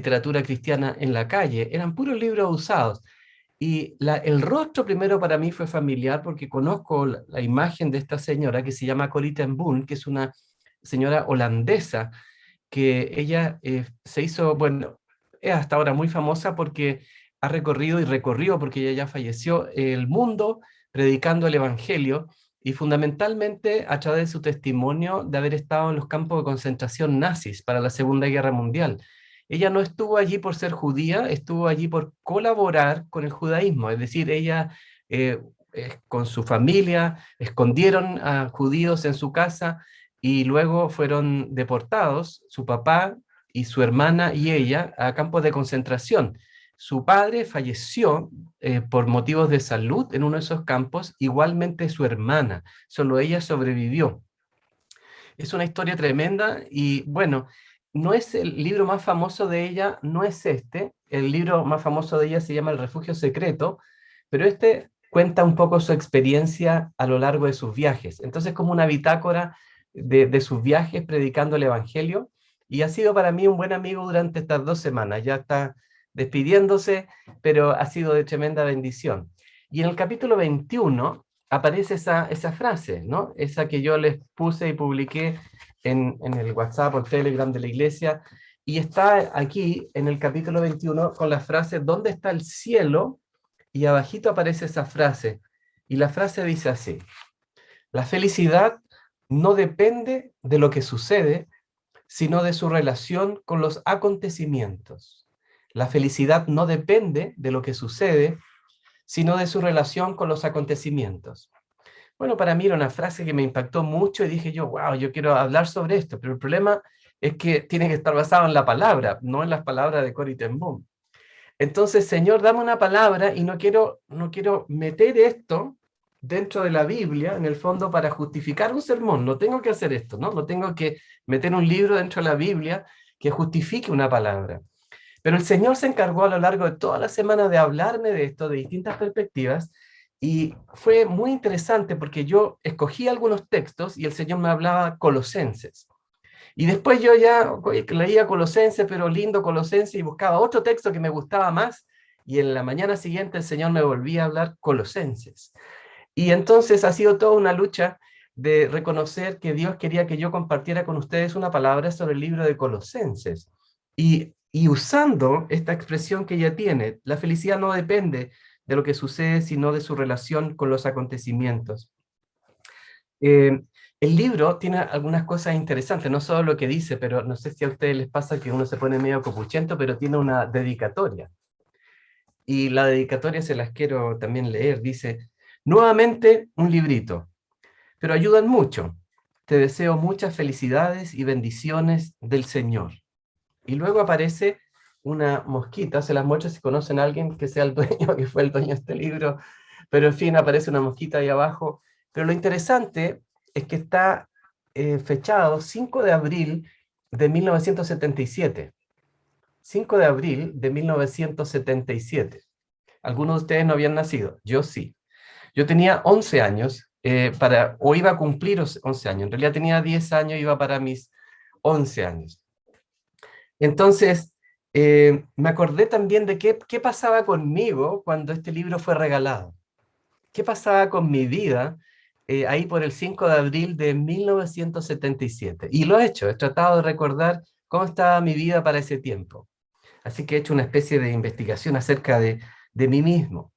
literatura cristiana en la calle, eran puros libros usados. Y el rostro primero para mí fue familiar porque conozco la imagen de esta señora que se llama Corrie ten Boom, que es una señora holandesa, que ella se hizo, bueno, es hasta ahora muy famosa porque ha recorrido y recorrió, porque ella ya falleció, el mundo predicando el Evangelio y fundamentalmente a través de su testimonio de haber estado en los campos de concentración nazis para la Segunda Guerra Mundial. Ella no estuvo allí por ser judía, estuvo allí por colaborar con el judaísmo, es decir, ella con su familia escondieron a judíos en su casa y luego fueron deportados, su papá y su hermana y ella, a campos de concentración. Su padre falleció por motivos de salud en uno de esos campos, igualmente su hermana, solo ella sobrevivió. Es una historia tremenda y bueno, no es el libro más famoso de ella, no es este, el libro más famoso de ella se llama El Refugio Secreto, pero este cuenta un poco su experiencia a lo largo de sus viajes. Entonces, como una bitácora de sus viajes predicando el Evangelio, y ha sido para mí un buen amigo durante estas 2 semanas. Ya está despidiéndose, pero ha sido de tremenda bendición. Y en el capítulo 21 aparece esa frase, ¿no? Esa que yo les puse y publiqué en el WhatsApp o el Telegram de la iglesia, y está aquí en el capítulo 21 con la frase, ¿dónde está el cielo? Y abajito aparece esa frase, y la frase dice así: la felicidad no depende de lo que sucede, sino de su relación con los acontecimientos. La felicidad no depende de lo que sucede, sino de su relación con los acontecimientos. Bueno, para mí era una frase que me impactó mucho y dije yo, wow, yo quiero hablar sobre esto, pero el problema es que tiene que estar basado en la palabra, no en las palabras de Corrie ten Boom. Entonces, Señor, dame una palabra y no quiero meter esto dentro de la Biblia, en el fondo, para justificar un sermón. No tengo que hacer esto, ¿no? No tengo que meter un libro dentro de la Biblia que justifique una palabra. Pero el Señor se encargó a lo largo de toda la semana de hablarme de esto, de distintas perspectivas, y fue muy interesante porque yo escogí algunos textos y el Señor me hablaba Colosenses. Y después yo ya leía Colosenses, pero lindo Colosenses, y buscaba otro texto que me gustaba más, y en la mañana siguiente el Señor me volvía a hablar Colosenses. Y entonces ha sido toda una lucha de reconocer que Dios quería que yo compartiera con ustedes una palabra sobre el libro de Colosenses. Y usando esta expresión que ella tiene, la felicidad no depende de lo que sucede, sino de su relación con los acontecimientos. Eh, el libro tiene algunas cosas interesantes, no solo lo que dice, pero no sé si a ustedes les pasa que uno se pone medio copuchento, pero tiene una dedicatoria. Y la dedicatoria se las quiero también leer. Dice, nuevamente un librito, pero ayudan mucho. Te deseo muchas felicidades y bendiciones del Señor. Y luego aparece una mosquita, se las muestro si conocen a alguien que sea el dueño, que fue el dueño de este libro, pero en fin, aparece una mosquita ahí abajo. Pero lo interesante es que está fechado 5 de abril de 1977. 5 de abril de 1977. Algunos de ustedes no habían nacido, yo sí. Yo tenía 11 años, o iba a cumplir 11 años, en realidad tenía 10 años, iba para mis 11 años. Entonces, me acordé también de qué pasaba conmigo cuando este libro fue regalado. ¿Qué pasaba con mi vida ahí por el 5 de abril de 1977? Y lo he hecho, he tratado de recordar cómo estaba mi vida para ese tiempo. Así que he hecho una especie de investigación acerca de mí mismo.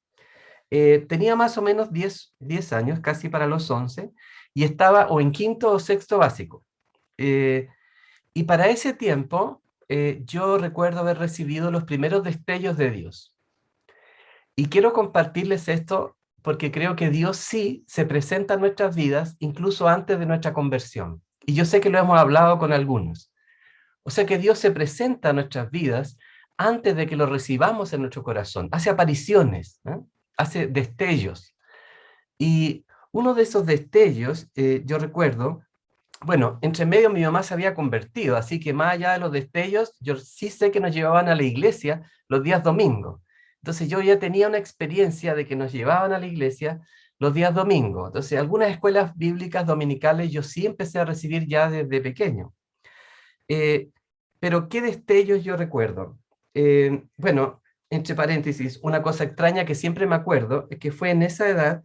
Tenía más o menos 10 años, casi para los 11, y estaba o en quinto o sexto básico. Eh, y para ese tiempo, yo recuerdo haber recibido los primeros destellos de Dios. Y quiero compartirles esto porque creo que Dios sí se presenta en nuestras vidas, incluso antes de nuestra conversión. Y yo sé que lo hemos hablado con algunos. O sea que Dios se presenta en nuestras vidas antes de que lo recibamos en nuestro corazón. Hace apariciones, ¿eh? Hace destellos. Y uno de esos destellos, yo recuerdo, bueno, entre medio mi mamá se había convertido, así que más allá de los destellos, yo sí sé que nos llevaban a la iglesia los días domingos. Entonces yo ya tenía una experiencia de que nos llevaban a la iglesia los días domingos. Entonces algunas escuelas bíblicas dominicales yo sí empecé a recibir ya desde pequeño. Eh, pero ¿qué destellos yo recuerdo? bueno, entre paréntesis, una cosa extraña que siempre me acuerdo es que fue en esa edad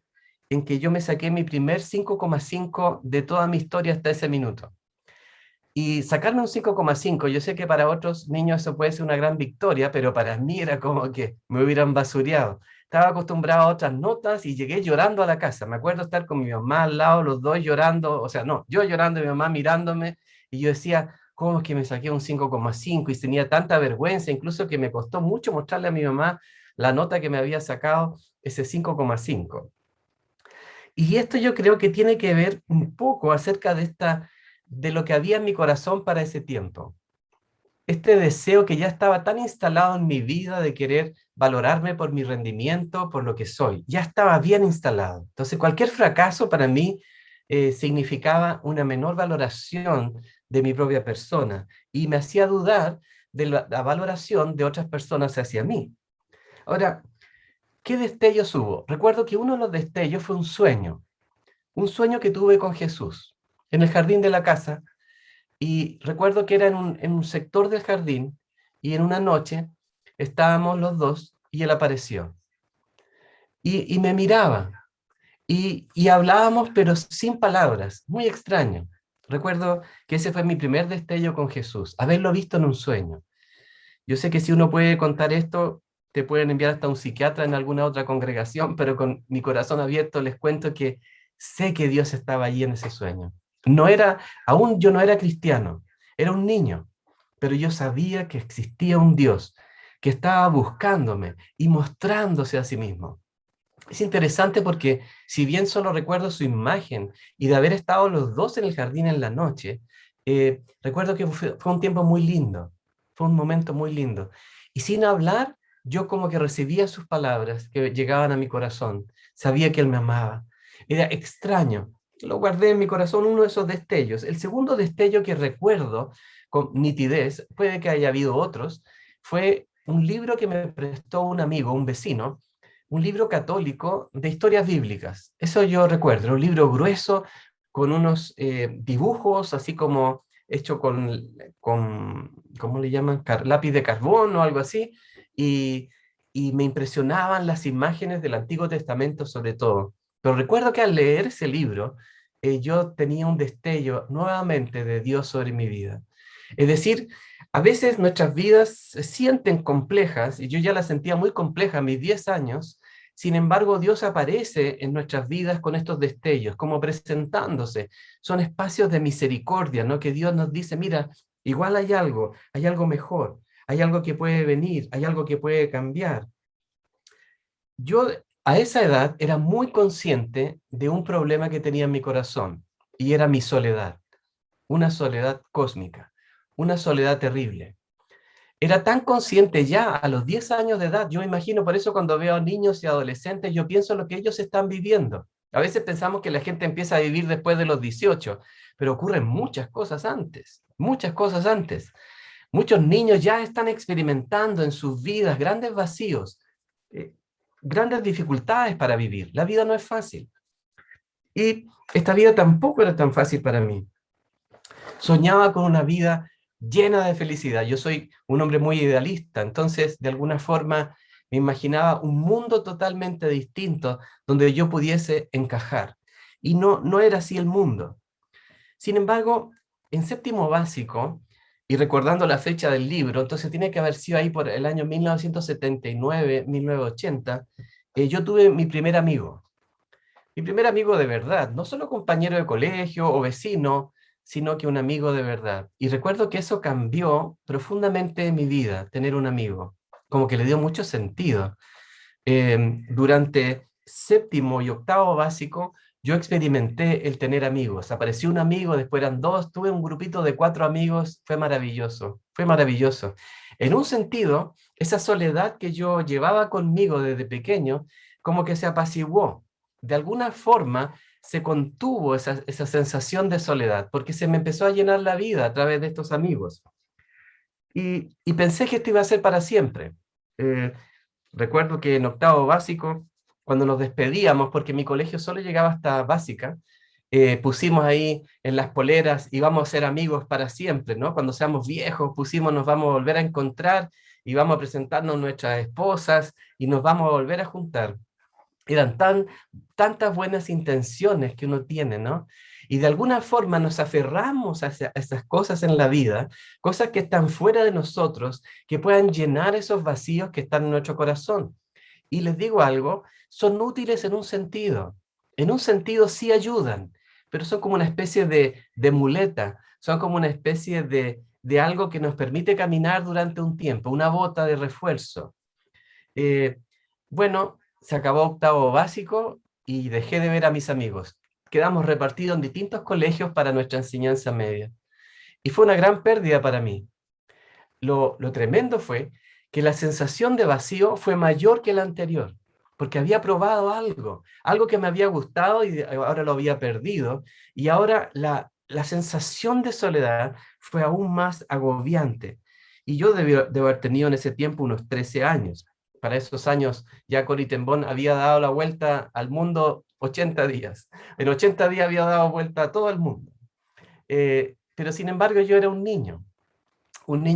en que yo me saqué mi primer 5,5 de toda mi historia hasta ese minuto. Y sacarme un 5,5, yo sé que para otros niños eso puede ser una gran victoria, pero para mí era como que me hubieran basureado. Estaba acostumbrado a otras notas y llegué llorando a la casa. Me acuerdo estar con mi mamá al lado, los dos llorando, o sea, no, yo llorando y mi mamá mirándome, y yo decía, ¿cómo es que me saqué un 5,5? Y tenía tanta vergüenza, incluso que me costó mucho mostrarle a mi mamá la nota que me había sacado, ese 5,5. Y esto yo creo que tiene que ver un poco acerca de lo que había en mi corazón para ese tiempo. Este deseo que ya estaba tan instalado en mi vida de querer valorarme por mi rendimiento, por lo que soy, ya estaba bien instalado. Entonces, cualquier fracaso para mí significaba una menor valoración de mi propia persona y me hacía dudar de la valoración de otras personas hacia mí. Ahora, ¿qué destellos hubo? Recuerdo que uno de los destellos fue un sueño que tuve con Jesús en el jardín de la casa, y recuerdo que era en un sector del jardín, y en una noche estábamos los dos y él apareció y me miraba y hablábamos pero sin palabras, muy extraño. Recuerdo que ese fue mi primer destello con Jesús, haberlo visto en un sueño. Yo sé que si uno puede contar esto, te pueden enviar hasta un psiquiatra en alguna otra congregación, pero con mi corazón abierto les cuento que sé que Dios estaba allí en ese sueño. No era, aún yo no era cristiano, era un niño, pero yo sabía que existía un Dios que estaba buscándome y mostrándose a sí mismo. Es interesante porque si bien solo recuerdo su imagen y de haber estado los dos en el jardín en la noche, recuerdo que fue un tiempo muy lindo, fue un momento muy lindo. Y sin hablar, yo como que recibía sus palabras que llegaban a mi corazón, sabía que él me amaba. Era extraño, lo guardé en mi corazón, uno de esos destellos. El segundo destello que recuerdo con nitidez, puede que haya habido otros, fue un libro que me prestó un amigo, un vecino, un libro católico de historias bíblicas. Eso yo recuerdo, era un libro grueso con unos dibujos así como hecho ¿cómo le llaman? Lápiz de carbón o algo así, y, y me impresionaban las imágenes del Antiguo Testamento sobre todo. Pero recuerdo que al leer ese libro, yo tenía un destello nuevamente de Dios sobre mi vida. Es decir, a veces nuestras vidas se sienten complejas, y yo ya las sentía muy complejas a mis 10 años. Sin embargo, Dios aparece en nuestras vidas con estos destellos, como presentándose. Son espacios de misericordia, ¿no? Que Dios nos dice, mira, igual hay algo mejor, hay algo que puede venir, hay algo que puede cambiar. Yo a esa edad era muy consciente de un problema que tenía en mi corazón, y era mi soledad, una soledad cósmica, una soledad terrible. Era tan consciente ya a los 10 años de edad, yo imagino, por eso cuando veo a niños y adolescentes, yo pienso lo que ellos están viviendo. A veces pensamos que la gente empieza a vivir después de los 18, pero ocurren muchas cosas antes, muchas cosas antes. Muchos niños ya están experimentando en sus vidas grandes vacíos, eh, grandes dificultades para vivir. La vida no es fácil. Y esta vida tampoco era tan fácil para mí. Soñaba con una vida llena de felicidad. Yo soy un hombre muy idealista, entonces de alguna forma me imaginaba un mundo totalmente distinto donde yo pudiese encajar. Y no era así el mundo. Sin embargo, en séptimo básico, y recordando la fecha del libro, entonces tiene que haber sido ahí por el año 1979, 1980, yo tuve mi primer amigo. Mi primer amigo de verdad, no solo compañero de colegio o vecino, sino que un amigo de verdad. Y recuerdo que eso cambió profundamente mi vida, tener un amigo, como que le dio mucho sentido. Durante séptimo y octavo básico, yo experimenté el tener amigos. Apareció un amigo, después eran dos, tuve un grupito de 4 amigos, fue maravilloso, fue maravilloso. En un sentido, esa soledad que yo llevaba conmigo desde pequeño, como que se apaciguó. De alguna forma se contuvo esa sensación de soledad, porque se me empezó a llenar la vida a través de estos amigos. Y pensé que esto iba a ser para siempre. Eh, Recuerdo que en octavo básico, cuando nos despedíamos, porque mi colegio solo llegaba hasta básica, pusimos ahí en las poleras, y vamos a ser amigos para siempre, ¿no? Cuando seamos viejos, pusimos, nos vamos a volver a encontrar, y vamos a presentarnos nuestras esposas y nos vamos a volver a juntar. Eran tantas buenas intenciones que uno tiene, ¿no? Y de alguna forma nos aferramos a esas cosas en la vida, cosas que están fuera de nosotros, que puedan llenar esos vacíos que están en nuestro corazón. Y les digo algo, son útiles en un sentido sí ayudan, pero son como una especie de muleta, son como una especie de algo que nos permite caminar durante un tiempo, una bota de refuerzo. Eh, bueno, se acabó octavo básico y dejé de ver a mis amigos. Quedamos repartidos en distintos colegios para nuestra enseñanza media. Y fue una gran pérdida para mí. Lo tremendo fue que la sensación de vacío fue mayor que la anterior, porque había probado algo que me había gustado y ahora lo había perdido, y ahora la sensación de soledad fue aún más agobiante. Y yo debo haber tenido en ese tiempo unos 13 años. Para esos años ya Corrie ten Boom había dado la vuelta al mundo 80 días. En 80 días había dado vuelta a todo el mundo. Pero sin embargo yo era un niño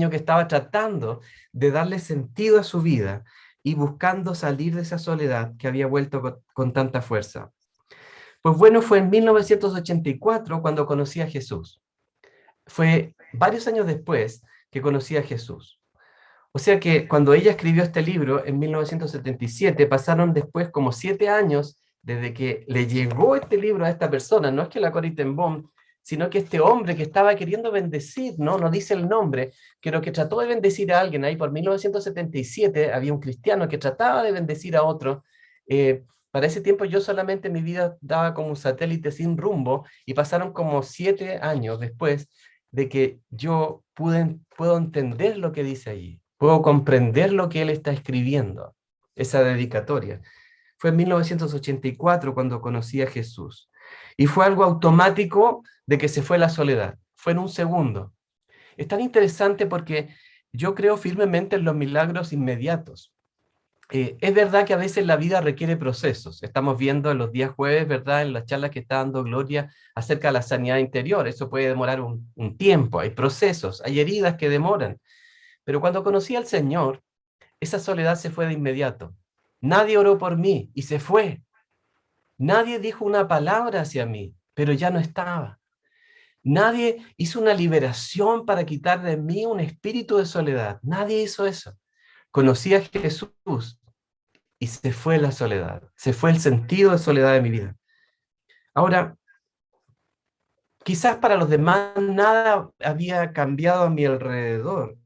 que estaba tratando de darle sentido a su vida y buscando salir de esa soledad que había vuelto con tanta fuerza. Pues bueno, fue en 1984 cuando conocí a Jesús. Fue varios años después que conocí a Jesús. O sea que cuando ella escribió este libro en 1977, pasaron después como 7 años desde que le llegó este libro a esta persona. No es que la Corrie ten Boom, sino que este hombre que estaba queriendo bendecir, no dice el nombre, pero que trató de bendecir a alguien. Ahí por 1977 había un cristiano que trataba de bendecir a otro. Para ese tiempo yo solamente mi vida daba como un satélite sin rumbo y pasaron como 7 años después de que yo puedo entender lo que dice allí, puedo comprender lo que él está escribiendo, esa dedicatoria. Fue en 1984 cuando conocí a Jesús. Y fue algo automático de que se fue la soledad. Fue en un segundo. Es tan interesante porque yo creo firmemente en los milagros inmediatos. Es verdad que a veces la vida requiere procesos. Estamos viendo en los días jueves, ¿verdad? En las charlas que está dando Gloria acerca de la sanidad interior. Eso puede demorar un tiempo. Hay procesos, hay heridas que demoran. Pero cuando conocí al Señor, esa soledad se fue de inmediato. Nadie oró por mí y se fue. Nadie dijo una palabra hacia mí, pero ya no estaba. Nadie hizo una liberación para quitar de mí un espíritu de soledad. Nadie hizo eso. Conocí a Jesús y se fue la soledad. Se fue el sentido de soledad de mi vida. Ahora, quizás para los demás nada había cambiado a mi alrededor,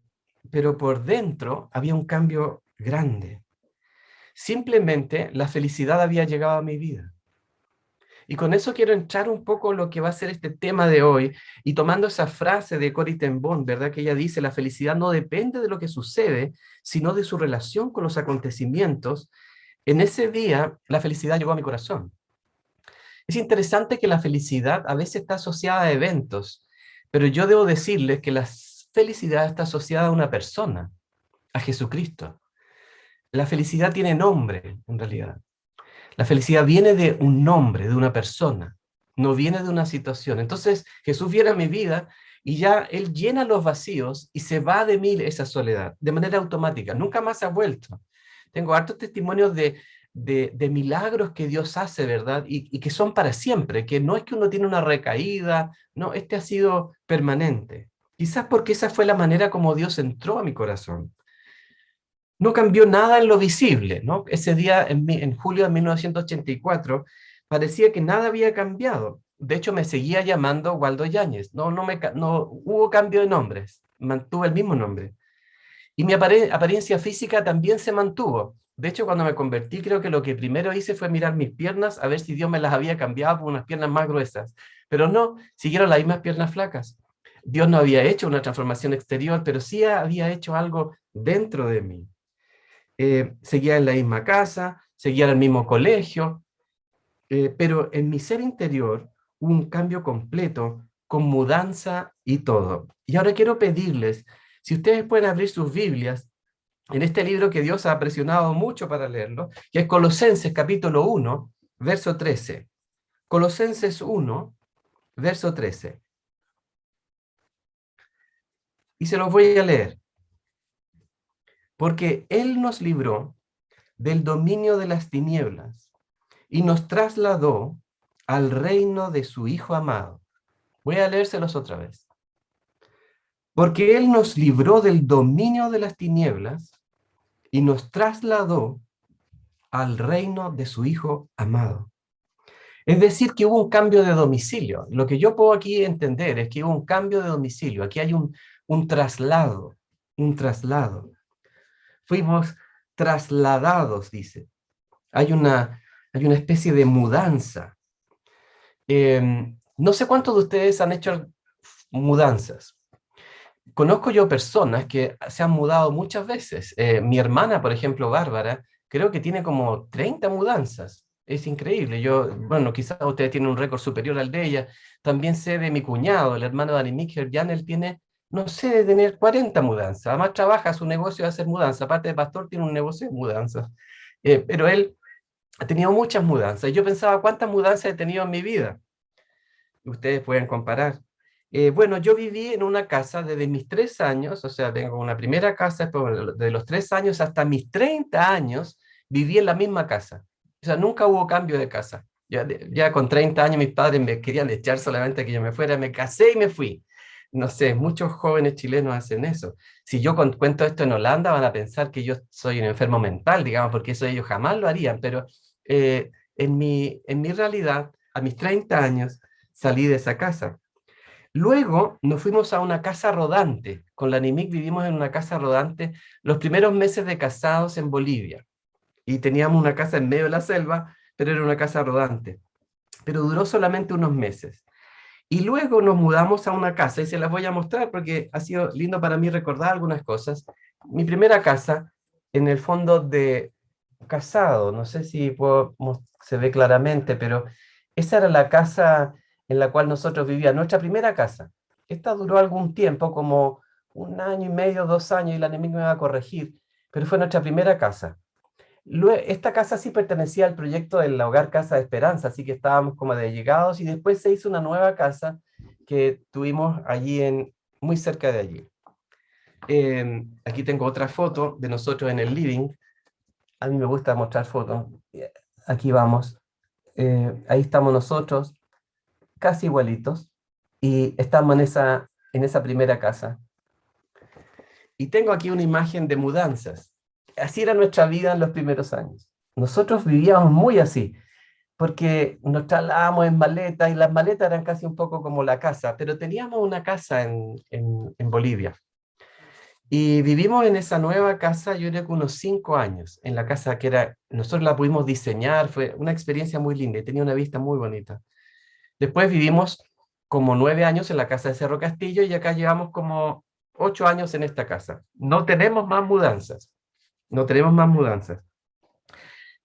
pero por dentro había un cambio grande. Simplemente la felicidad había llegado a mi vida. Y con eso quiero entrar un poco en lo que va a ser este tema de hoy, y tomando esa frase de Corrie ten Boom, ¿verdad? Que ella dice, la felicidad no depende de lo que sucede, sino de su relación con los acontecimientos. En ese día, la felicidad llegó a mi corazón. Es interesante que la felicidad a veces está asociada a eventos, pero yo debo decirles que la felicidad está asociada a una persona, a Jesucristo. La felicidad tiene nombre, en realidad. La felicidad viene de un nombre, de una persona, no viene de una situación. Entonces Jesús viene a mi vida y ya Él llena los vacíos y se va de mí esa soledad, de manera automática. Nunca más ha vuelto. Tengo hartos testimonios de milagros que Dios hace, ¿verdad? Y que son para siempre, que no es que uno tiene una recaída, no, este ha sido permanente. Quizás porque esa fue la manera como Dios entró a mi corazón. No cambió nada en lo visible, ¿no? Ese día, en julio de 1984, parecía que nada había cambiado. De hecho, me seguía llamando Waldo Yáñez. No hubo cambio de nombres, mantuve el mismo nombre. Y mi apariencia física también se mantuvo. De hecho, cuando me convertí, creo que lo que primero hice fue mirar mis piernas a ver si Dios me las había cambiado por unas piernas más gruesas. Pero no, siguieron las mismas piernas flacas. Dios no había hecho una transformación exterior, pero sí había hecho algo dentro de mí. Seguía en la misma casa, seguía en el mismo colegio, pero en mi ser interior hubo un cambio completo, con mudanza y todo. Y ahora quiero pedirles, si ustedes pueden abrir sus Biblias, en este libro que Dios ha presionado mucho para leerlo, que es Colosenses capítulo 1, verso 13. Colosenses 1, verso 13. Y se los voy a leer. porque Él nos libró del dominio de las tinieblas y nos trasladó al reino de su Hijo amado. Voy a leérselos otra vez. Porque Él nos libró del dominio de las tinieblas y nos trasladó al reino de su Hijo amado. Es decir, que hubo un cambio de domicilio. Lo que yo puedo aquí entender es que hubo un cambio de domicilio. Aquí hay un traslado, un traslado. Fuimos trasladados, dice. Hay una especie de mudanza. No sé cuántos de ustedes han hecho mudanzas. Conozco yo personas que se han mudado muchas veces. Mi hermana, por ejemplo, Bárbara, creo que tiene como 30 mudanzas. Es increíble. Yo, bueno, quizás ustedes tienen un récord superior al de ella. También sé de mi cuñado, el hermano de Annie Jan, él tiene, no sé, de tener 40 mudanzas. Además trabaja su negocio de hacer mudanzas. Aparte de pastor, tiene un negocio de mudanzas. Pero él ha tenido muchas mudanzas. Yo pensaba, ¿cuántas mudanzas he tenido en mi vida? Ustedes pueden comparar. Bueno, yo viví en una casa desde mis 3 años, o sea, tengo una primera casa, después de los 3 años hasta mis 30 años, viví en la misma casa. O sea, nunca hubo cambio de casa. Ya con 30 años mis padres me querían echar solamente que yo me fuera, me casé y me fui. No sé, muchos jóvenes chilenos hacen eso. Si yo cuento esto en Holanda, van a pensar que yo soy un enfermo mental, digamos, porque eso ellos jamás lo harían, pero en mi realidad, a mis 30 años, salí de esa casa. Luego nos fuimos a una casa rodante. Con la NIMIC vivimos en una casa rodante los primeros meses de casados en Bolivia. Y teníamos una casa en medio de la selva, pero era una casa rodante. Pero duró solamente unos meses. Y luego nos mudamos a una casa, y se las voy a mostrar porque ha sido lindo para mí recordar algunas cosas. Mi primera casa, en el fondo de casado, no sé si se ve claramente, pero esa era la casa en la cual nosotros vivíamos, nuestra primera casa. Esta duró algún tiempo, como 1 año y medio, 2 años, y la enemigo me va a corregir, pero fue nuestra primera casa. Esta casa sí pertenecía al proyecto del Hogar Casa de Esperanza, así que estábamos como de llegados, y después se hizo una nueva casa que tuvimos allí muy cerca de allí. Aquí tengo otra foto de nosotros en el living. A mí me gusta mostrar fotos. Aquí vamos. Ahí estamos nosotros, casi igualitos, y estamos en esa primera casa. Y tengo aquí una imagen de mudanzas. Así era nuestra vida en los primeros años. Nosotros vivíamos muy así, porque nos trasladábamos en maletas, y las maletas eran casi un poco como la casa, pero teníamos una casa en Bolivia. Y vivimos en esa nueva casa, yo creo que unos 5 años, en la casa nosotros la pudimos diseñar, fue una experiencia muy linda y tenía una vista muy bonita. Después vivimos como 9 años en la casa de Cerro Castillo, y acá llevamos como 8 años en esta casa. No tenemos más mudanzas, no tenemos más mudanzas.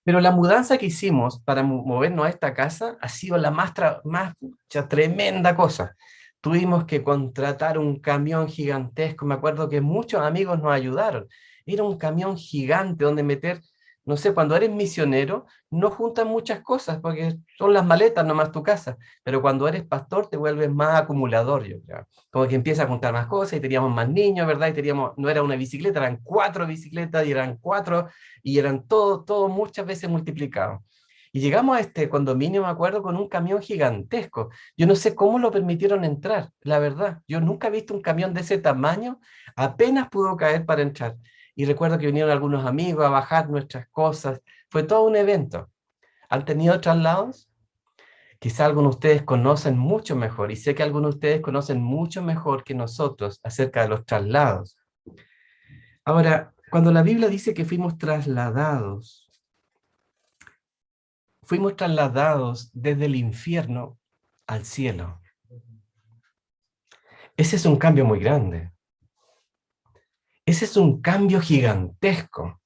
Pero la mudanza que hicimos para movernos a esta casa ha sido la más tremenda cosa. Tuvimos que contratar un camión gigantesco. Me acuerdo que muchos amigos nos ayudaron. Era un camión gigante donde meter, no sé, cuando eres misionero, no juntas muchas cosas porque son las maletas nomás tu casa. Pero cuando eres pastor te vuelves más acumulador, yo creo. Como que empiezas a juntar más cosas, y teníamos más niños, ¿verdad? Y no era una bicicleta, eran 4 bicicletas, y eran 4, y eran todo muchas veces multiplicados. Y llegamos a este condominio, me acuerdo, con un camión gigantesco. Yo no sé cómo lo permitieron entrar, la verdad. Yo nunca he visto un camión de ese tamaño, apenas pudo caer para entrar. Y recuerdo que vinieron algunos amigos a bajar nuestras cosas. Fue todo un evento. ¿Han tenido traslados? Quizá algunos de ustedes conocen mucho mejor, y sé que algunos de ustedes conocen mucho mejor que nosotros acerca de los traslados. Ahora, cuando la Biblia dice que fuimos trasladados desde el infierno al cielo. Ese es un cambio muy grande. Ese es un cambio gigantesco.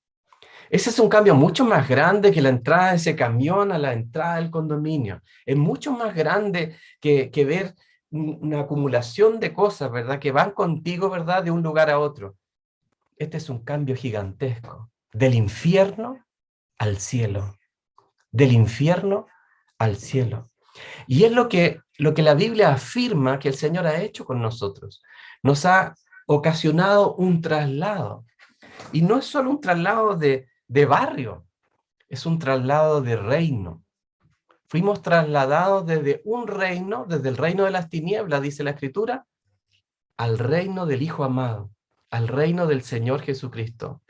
Ese es un cambio mucho más grande que la entrada de ese camión a la entrada del condominio. Es mucho más grande que ver una acumulación de cosas, ¿verdad? Que van contigo, ¿verdad? De un lugar a otro. Este es un cambio gigantesco. Del infierno al cielo. Del infierno al cielo. Y es lo que la Biblia afirma que el Señor ha hecho con nosotros. Nos ha ocasionado un traslado. Y no es solo un traslado de barrio, es un traslado de reino. Fuimos trasladados desde un reino, desde el reino de las tinieblas, dice la Escritura, al reino del Hijo amado, al reino del Señor Jesucristo.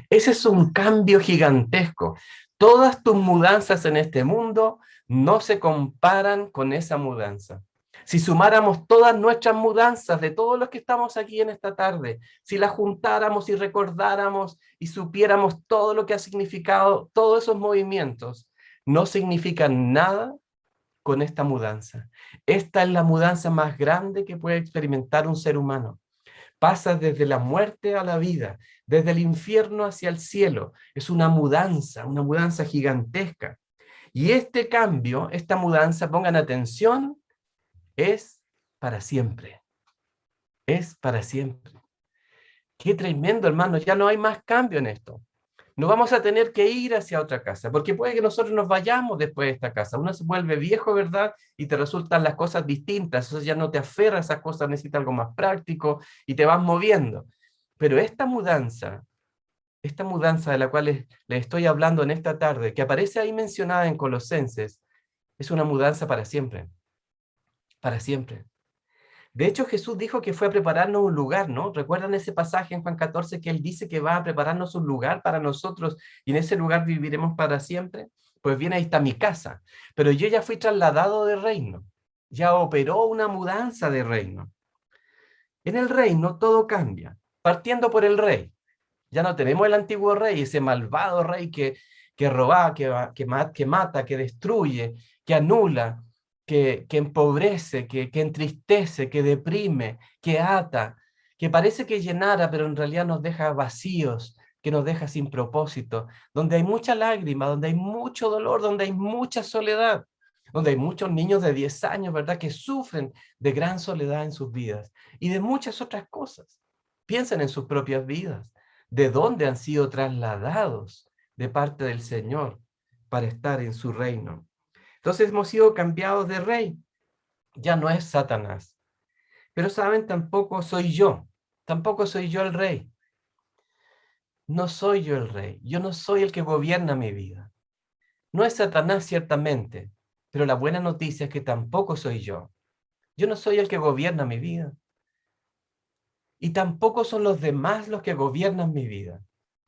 Ese es un cambio gigantesco. Todas tus mudanzas en este mundo no se comparan con esa mudanza. Si sumáramos todas nuestras mudanzas de todos los que estamos aquí en esta tarde, si las juntáramos y recordáramos y supiéramos todo lo que ha significado todos esos movimientos, no significan nada con esta mudanza. Esta es la mudanza más grande que puede experimentar un ser humano. Pasas desde la muerte a la vida, desde el infierno hacia el cielo. Es una mudanza gigantesca. Y este cambio, esta mudanza, pongan atención, es para siempre. Es para siempre. Qué tremendo, hermano. Ya no hay más cambio en esto. No vamos a tener que ir hacia otra casa, porque puede que nosotros nos vayamos después de esta casa. Uno se vuelve viejo, ¿verdad? Y te resultan las cosas distintas. Eso ya no te aferra a esas cosas, necesitas algo más práctico y te vas moviendo. Pero esta mudanza de la cual les estoy hablando en esta tarde, que aparece ahí mencionada en Colosenses, es una mudanza para siempre. Para siempre. De hecho, Jesús dijo que fue a prepararnos un lugar, ¿no? ¿Recuerdan ese pasaje en Juan 14 que Él dice que va a prepararnos un lugar para nosotros y en ese lugar viviremos para siempre? Pues bien, ahí está mi casa. Pero yo ya fui trasladado de reino. Ya operó una mudanza de reino. En el reino todo cambia, partiendo por el rey. Ya no tenemos el antiguo rey, ese malvado rey que roba, que mata, que destruye, que anula, que empobrece, que entristece, que deprime, que ata, que parece que llenara, pero en realidad nos deja vacíos, que nos deja sin propósito, donde hay mucha lágrima, donde hay mucho dolor, donde hay mucha soledad, donde hay muchos niños de 10 años, ¿verdad?, que sufren de gran soledad en sus vidas y de muchas otras cosas. Piensen en sus propias vidas, de dónde han sido trasladados de parte del Señor para estar en su reino. Entonces hemos sido cambiados de rey. Ya no es Satanás. Pero saben, tampoco soy yo el rey. No soy yo el rey. Yo no soy el que gobierna mi vida. No es Satanás ciertamente, pero la buena noticia es que tampoco soy yo. Yo no soy el que gobierna mi vida. Y tampoco son los demás los que gobiernan mi vida.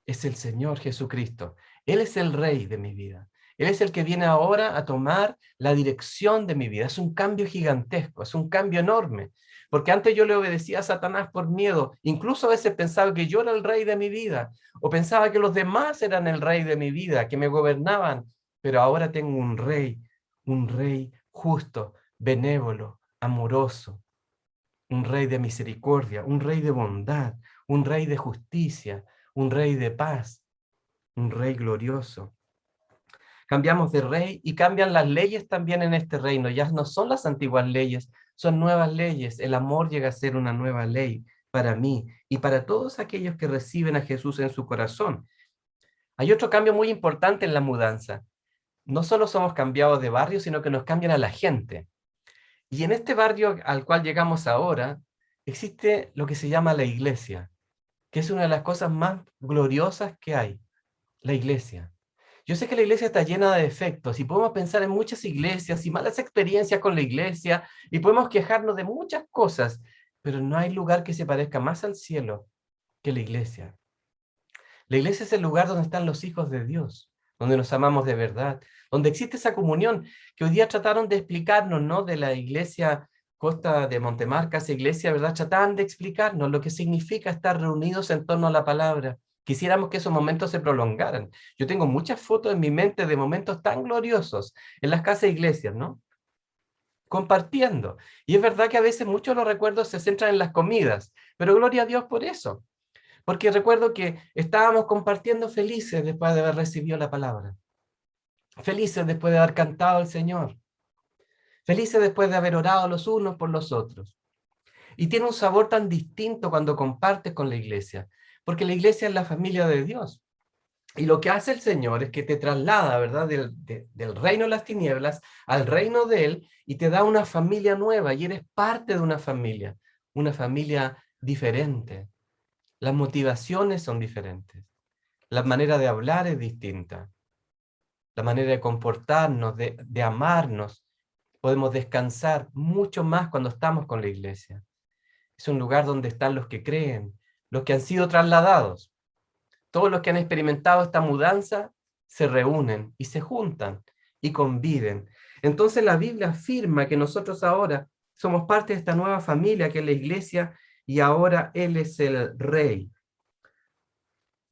Es el Señor Jesucristo. Él es el Rey de mi vida. Él es el que viene ahora a tomar la dirección de mi vida. Es un cambio gigantesco, es un cambio enorme. Porque antes yo le obedecía a Satanás por miedo. Incluso a veces pensaba que yo era el rey de mi vida. O pensaba que los demás eran el rey de mi vida, que me gobernaban. Pero ahora tengo un rey justo, benévolo, amoroso, un rey de misericordia, un rey de bondad, un rey de justicia, un rey de paz, un rey glorioso. Cambiamos de rey y cambian las leyes también en este reino. Ya no son las antiguas leyes, son nuevas leyes. El amor llega a ser una nueva ley para mí y para todos aquellos que reciben a Jesús en su corazón. Hay otro cambio muy importante en la mudanza. No solo somos cambiados de barrio, sino que nos cambian a la gente. Y en este barrio al cual llegamos ahora, existe lo que se llama la iglesia, que es una de las cosas más gloriosas que hay, la iglesia. Yo sé que la iglesia está llena de defectos y podemos pensar en muchas iglesias y malas experiencias con la iglesia y podemos quejarnos de muchas cosas, pero no hay lugar que se parezca más al cielo que la iglesia. La iglesia es el lugar donde están los hijos de Dios, donde nos amamos de verdad, donde existe esa comunión que hoy día trataron de explicarnos, ¿no? De la iglesia Costa de Montemarca, esa iglesia, ¿verdad? Trataban de explicarnos lo que significa estar reunidos en torno a la palabra. Quisiéramos que esos momentos se prolongaran. Yo tengo muchas fotos en mi mente de momentos tan gloriosos en las casas e iglesias, ¿no? Compartiendo. Y es verdad que a veces muchos de los recuerdos se centran en las comidas, pero gloria a Dios por eso. Porque recuerdo que estábamos compartiendo felices después de haber recibido la palabra. Felices después de haber cantado al Señor. Felices después de haber orado los unos por los otros. Y tiene un sabor tan distinto cuando compartes con la iglesia. Porque la iglesia es la familia de Dios. Y lo que hace el Señor es que te traslada, ¿verdad? Del reino de las tinieblas al reino de Él y te da una familia nueva y eres parte de una familia diferente, Las motivaciones son diferentes. La manera de hablar es distinta. La manera de comportarnos, de amarnos. Podemos descansar mucho más cuando estamos con la iglesia. Es un lugar donde están los que creen, los que han sido trasladados. Todos los que han experimentado esta mudanza se reúnen y se juntan y conviven. Entonces la Biblia afirma que nosotros ahora somos parte de esta nueva familia que es la iglesia y ahora Él es el Rey.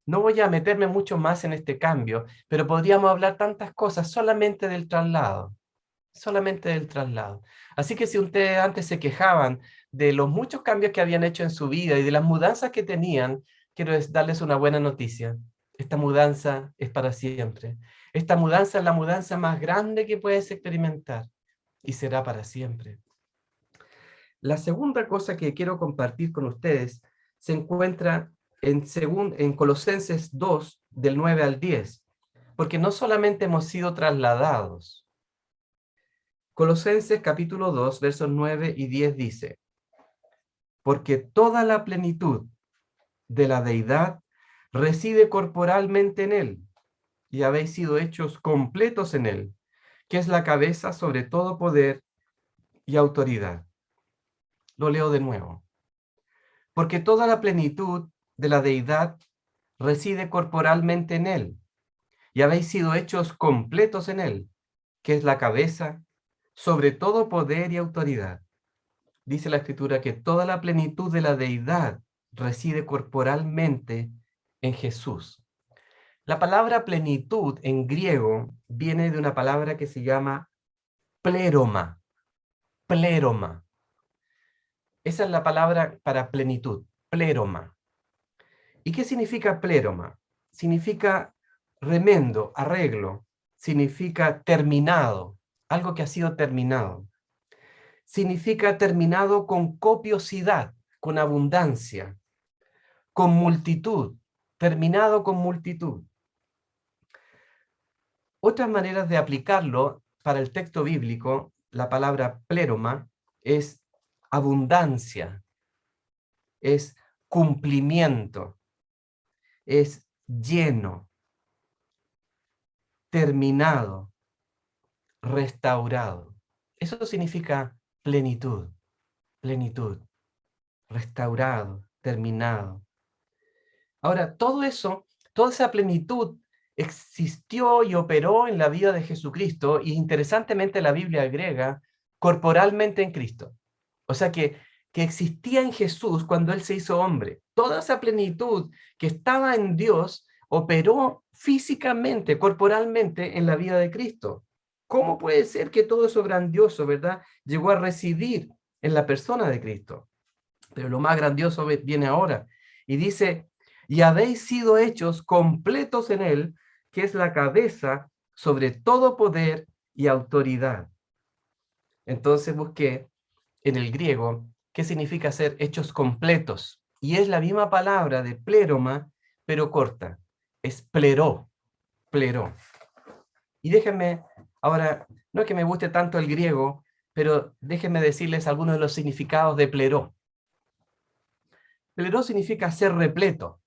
No voy a meterme mucho más en este cambio, pero podríamos hablar tantas cosas solamente del traslado, solamente del traslado. Así que si ustedes antes se quejaban de los muchos cambios que habían hecho en su vida y de las mudanzas que tenían, quiero darles una buena noticia. Esta mudanza es para siempre. Esta mudanza es la mudanza más grande que puedes experimentar y será para siempre. La segunda cosa que quiero compartir con ustedes se encuentra en Colosenses 2, del 9 al 10, porque no solamente hemos sido trasladados. Colosenses capítulo 2, versos 9 y 10 dice, porque toda la plenitud de la deidad reside corporalmente en él, y habéis sido hechos completos en él, que es la cabeza sobre todo poder y autoridad. Lo leo de nuevo. Porque toda la plenitud de la deidad reside corporalmente en él, y habéis sido hechos completos en él, que es la cabeza sobre todo poder y autoridad. Dice la Escritura que toda la plenitud de la deidad reside corporalmente en Jesús. La palabra plenitud en griego viene de una palabra que se llama pléroma. Pléroma. Esa es la palabra para plenitud, pléroma. ¿Y qué significa pléroma? Significa remendo, arreglo, significa terminado, algo que ha sido terminado. Significa terminado con copiosidad, con abundancia, con multitud, terminado con multitud. Otras maneras de aplicarlo para el texto bíblico, la palabra pléroma es abundancia, es cumplimiento, es lleno, terminado, restaurado. Eso significa plenitud, plenitud, restaurado, terminado. Ahora, todo eso, toda esa plenitud existió y operó en la vida de Jesucristo y interesantemente la Biblia agrega corporalmente en Cristo. O sea que existía en Jesús cuando Él se hizo hombre. Toda esa plenitud que estaba en Dios operó físicamente, corporalmente en la vida de Cristo. ¿Cómo puede ser que todo eso grandioso, verdad, llegó a residir en la persona de Cristo? Pero lo más grandioso viene ahora. Y dice, y habéis sido hechos completos en él, que es la cabeza sobre todo poder y autoridad. Entonces busqué en el griego qué significa ser hechos completos. Y es la misma palabra de pléroma, pero corta. Es pleró, pleró. Y déjenme, ahora, no es que me guste tanto el griego, pero déjenme decirles algunos de los significados de pleró. Pleró significa ser repleto.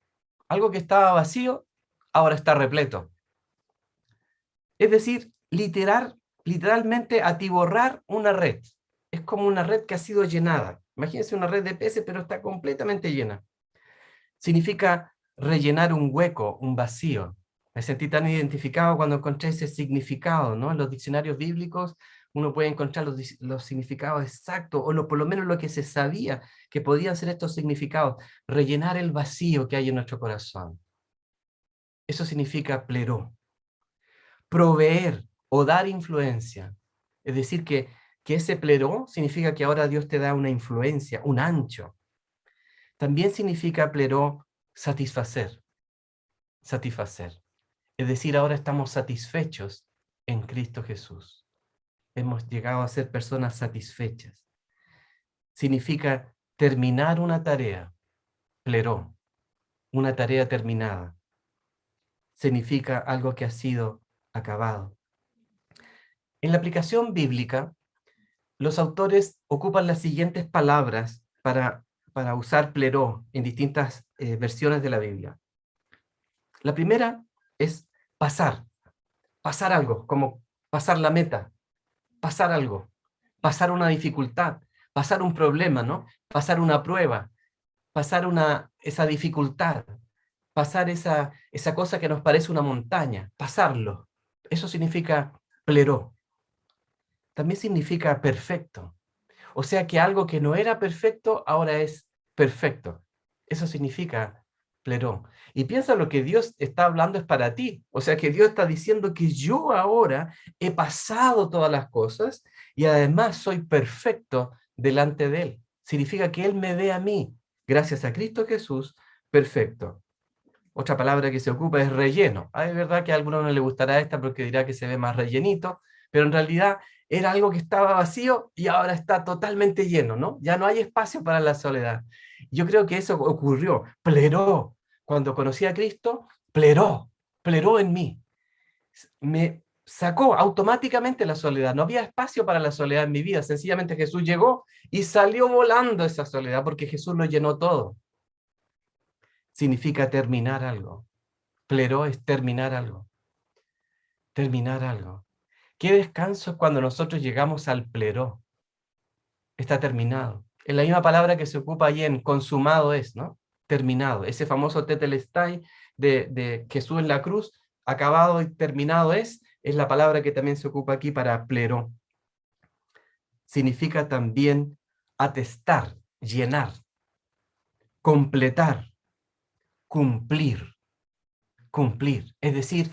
Algo que estaba vacío, ahora está repleto. Es decir, literalmente atiborrar una red. Es como una red que ha sido llenada. Imagínense una red de peces, pero está completamente llena. Significa rellenar un hueco, un vacío. Me sentí tan identificado cuando encontré ese significado, ¿no? En los diccionarios bíblicos uno puede encontrar los significados exactos, o por lo menos lo que se sabía que podían ser estos significados. Rellenar el vacío que hay en nuestro corazón. Eso significa pleró. Proveer o dar influencia. Es decir, que ese pleró significa que ahora Dios te da una influencia, un ancho. También significa pleró satisfacer, satisfacer. Es decir, ahora estamos satisfechos en Cristo Jesús. Hemos llegado a ser personas satisfechas. Significa terminar una tarea, pleró, una tarea terminada. Significa algo que ha sido acabado. En la aplicación bíblica, los autores ocupan las siguientes palabras para usar pleró en distintas versiones de la Biblia. La primera es pasar algo, como pasar la meta, pasar algo, pasar una dificultad, pasar un problema, ¿no? Pasar una prueba, pasar esa dificultad, pasar esa cosa que nos parece una montaña, pasarlo. Eso significa pleró. También significa perfecto. O sea que algo que no era perfecto ahora es perfecto. Eso significa pleró. Y piensa, lo que Dios está hablando es para ti. O sea que Dios está diciendo que yo ahora he pasado todas las cosas y además soy perfecto delante de Él. Significa que Él me ve a mí, gracias a Cristo Jesús, perfecto. Otra palabra que se ocupa es relleno. Es verdad que a alguno no le gustará esta porque dirá que se ve más rellenito, pero en realidad era algo que estaba vacío y ahora está totalmente lleno, ¿no? Ya no hay espacio para la soledad. Yo creo que eso ocurrió, pleró. Cuando conocí a Cristo, pleró en mí. Me sacó automáticamente la soledad. No había espacio para la soledad en mi vida. Sencillamente Jesús llegó y salió volando esa soledad porque Jesús lo llenó todo. Significa terminar algo. Pleró es terminar algo. Terminar algo. Qué descanso es cuando nosotros llegamos al pleró. Está terminado. Es la misma palabra que se ocupa ahí en consumado es, ¿no? Terminado. Ese famoso tetelestai de Jesús en la cruz, acabado y terminado es la palabra que también se ocupa aquí para pleró. Significa también atestar, llenar, completar, cumplir, cumplir. Es decir,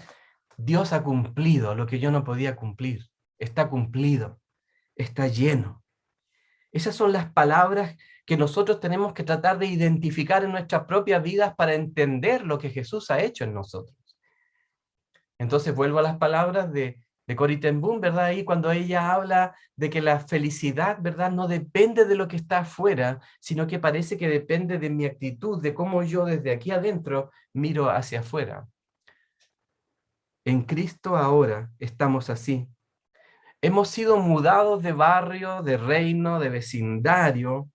Dios ha cumplido lo que yo no podía cumplir. Está cumplido, está lleno. Esas son las palabras que nosotros tenemos que tratar de identificar en nuestras propias vidas para entender lo que Jesús ha hecho en nosotros. Entonces vuelvo a las palabras de Corrie ten Boom, ¿verdad? Ahí cuando ella habla de que la felicidad, ¿verdad? No depende de lo que está afuera, sino que parece que depende de mi actitud, de cómo yo desde aquí adentro miro hacia afuera. En Cristo ahora estamos así. Hemos sido mudados de barrio, de reino, de vecindario,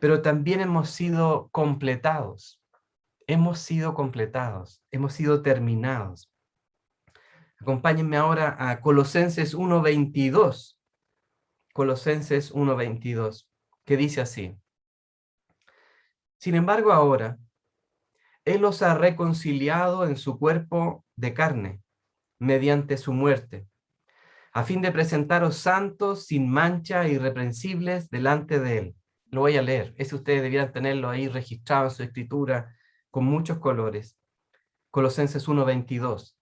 pero también hemos sido completados. Hemos sido completados, hemos sido terminados. Acompáñenme ahora a Colosenses 1:22. Colosenses 1:22, que dice así: sin embargo ahora, Él los ha reconciliado en su cuerpo de carne, mediante su muerte, a fin de presentaros santos, sin mancha, irreprensibles delante de Él. Lo voy a leer, ese ustedes debieran tenerlo ahí registrado en su escritura con muchos colores. Colosenses 1:22.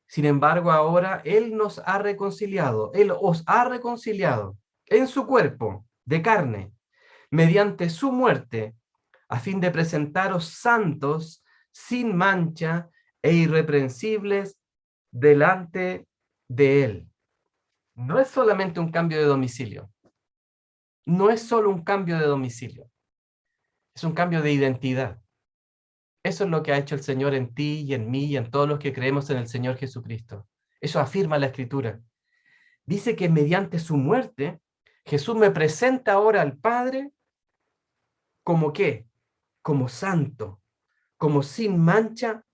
Sin embargo, ahora Él nos ha reconciliado, Él os ha reconciliado en su cuerpo de carne, mediante su muerte, a fin de presentaros santos, sin mancha e irreprensibles delante de Él. No es solamente un cambio de domicilio. No es solo un cambio de domicilio. Es un cambio de identidad. Eso es lo que ha hecho el Señor en ti y en mí y en todos los que creemos en el Señor Jesucristo. Eso afirma la Escritura. Dice que mediante su muerte, Jesús me presenta ahora al Padre como ¿qué? Como santo, como sin mancha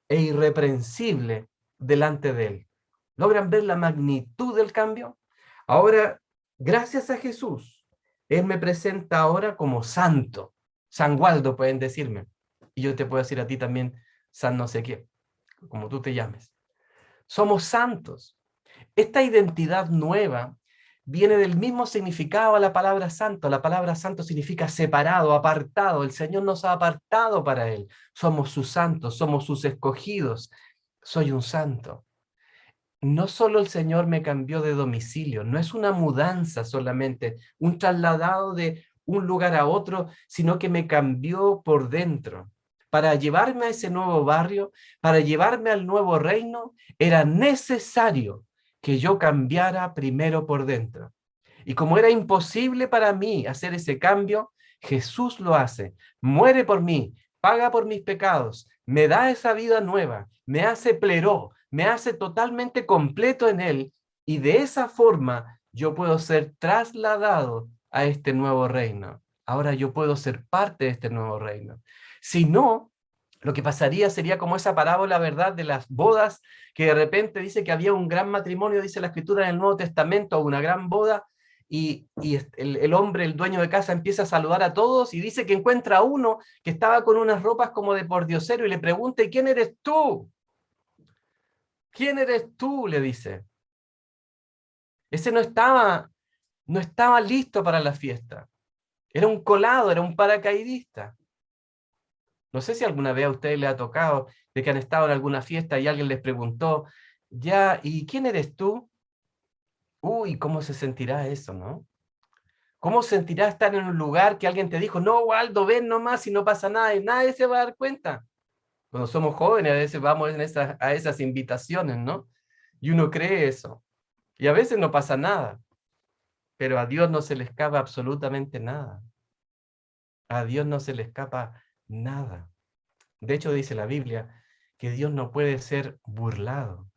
e irreprensible delante de Él. ¿Logran ver la magnitud del cambio? Ahora, gracias a Jesús, Él me presenta ahora como santo. San Waldo pueden decirme. Y yo te puedo decir a ti también, San no sé qué, como tú te llames. Somos santos. Esta identidad nueva viene del mismo significado a la palabra santo. La palabra santo significa separado, apartado. El Señor nos ha apartado para Él. Somos sus santos, somos sus escogidos. Soy un santo. No solo el Señor me cambió de domicilio, no es una mudanza solamente, un trasladado de un lugar a otro, sino que me cambió por dentro. Para llevarme a ese nuevo barrio, para llevarme al nuevo reino, era necesario que yo cambiara primero por dentro. Y como era imposible para mí hacer ese cambio, Jesús lo hace, muere por mí, paga por mis pecados, me da esa vida nueva, me hace pleró, me hace totalmente completo en Él, y de esa forma yo puedo ser trasladado a este nuevo reino, ahora yo puedo ser parte de este nuevo reino. Si no, lo que pasaría sería como esa parábola, ¿verdad?, de las bodas, que de repente dice que había un gran matrimonio, dice la Escritura en el Nuevo Testamento, una gran boda, y el hombre, el dueño de casa, empieza a saludar a todos y dice que encuentra a uno que estaba con unas ropas como de pordiosero y le pregunta: ¿y quién eres tú? ¿Quién eres tú?, le dice. Ese no estaba listo para la fiesta. Era un colado, era un paracaidista. No sé si alguna vez a ustedes les ha tocado de que han estado en alguna fiesta y alguien les preguntó: ya, ¿y quién eres tú? Uy, ¿cómo se sentirá eso, no? ¿Cómo sentirá estar en un lugar que alguien te dijo: no, Waldo, ven nomás y no pasa nada, y nadie se va a dar cuenta? Cuando somos jóvenes a veces vamos a esas invitaciones, ¿no? Y uno cree eso. Y a veces no pasa nada, pero a Dios no se le escapa absolutamente nada. A Dios no se le escapa nada. De hecho, dice la Biblia que Dios no puede ser burlado.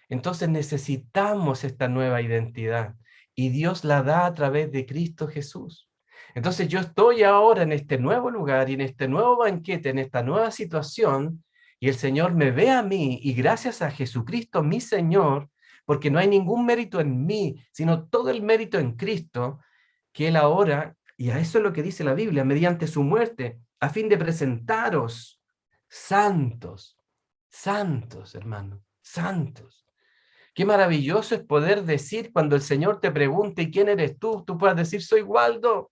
Entonces necesitamos esta nueva identidad y Dios la da a través de Cristo Jesús. Entonces yo estoy ahora en este nuevo lugar y en este nuevo banquete, en esta nueva situación, y el Señor me ve a mí, y gracias a Jesucristo, mi Señor, porque no hay ningún mérito en mí, sino todo el mérito en Cristo, que Él ahora, y a eso es lo que dice la Biblia, mediante su muerte, a fin de presentaros santos, santos, hermano, santos. Qué maravilloso es poder decir cuando el Señor te pregunte: ¿y quién eres tú? Tú puedas decir: soy Waldo,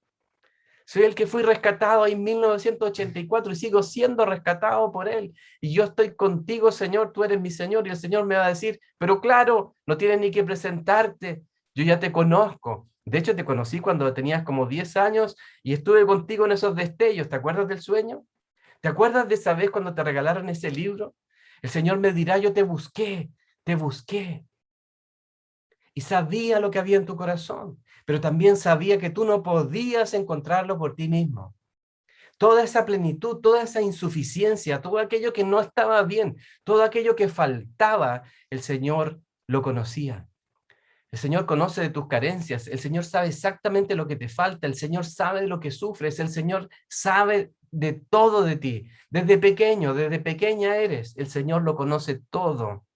soy el que fui rescatado en 1984 y sigo siendo rescatado por Él. Y yo estoy contigo, Señor, tú eres mi Señor. Y el Señor me va a decir: pero claro, no tienes ni que presentarte, yo ya te conozco. De hecho, te conocí cuando tenías como 10 años y estuve contigo en esos destellos. ¿Te acuerdas del sueño? ¿Te acuerdas de esa vez cuando te regalaron ese libro? El Señor me dirá: yo te busqué. Y sabía lo que había en tu corazón, pero también sabía que tú no podías encontrarlo por ti mismo. Toda esa plenitud, toda esa insuficiencia, todo aquello que no estaba bien, todo aquello que faltaba, el Señor lo conocía. El Señor conoce de tus carencias, el Señor sabe exactamente lo que te falta, el Señor sabe de lo que sufres, el Señor sabe de todo de ti. Desde pequeño, desde pequeña eres, el Señor lo conoce todo.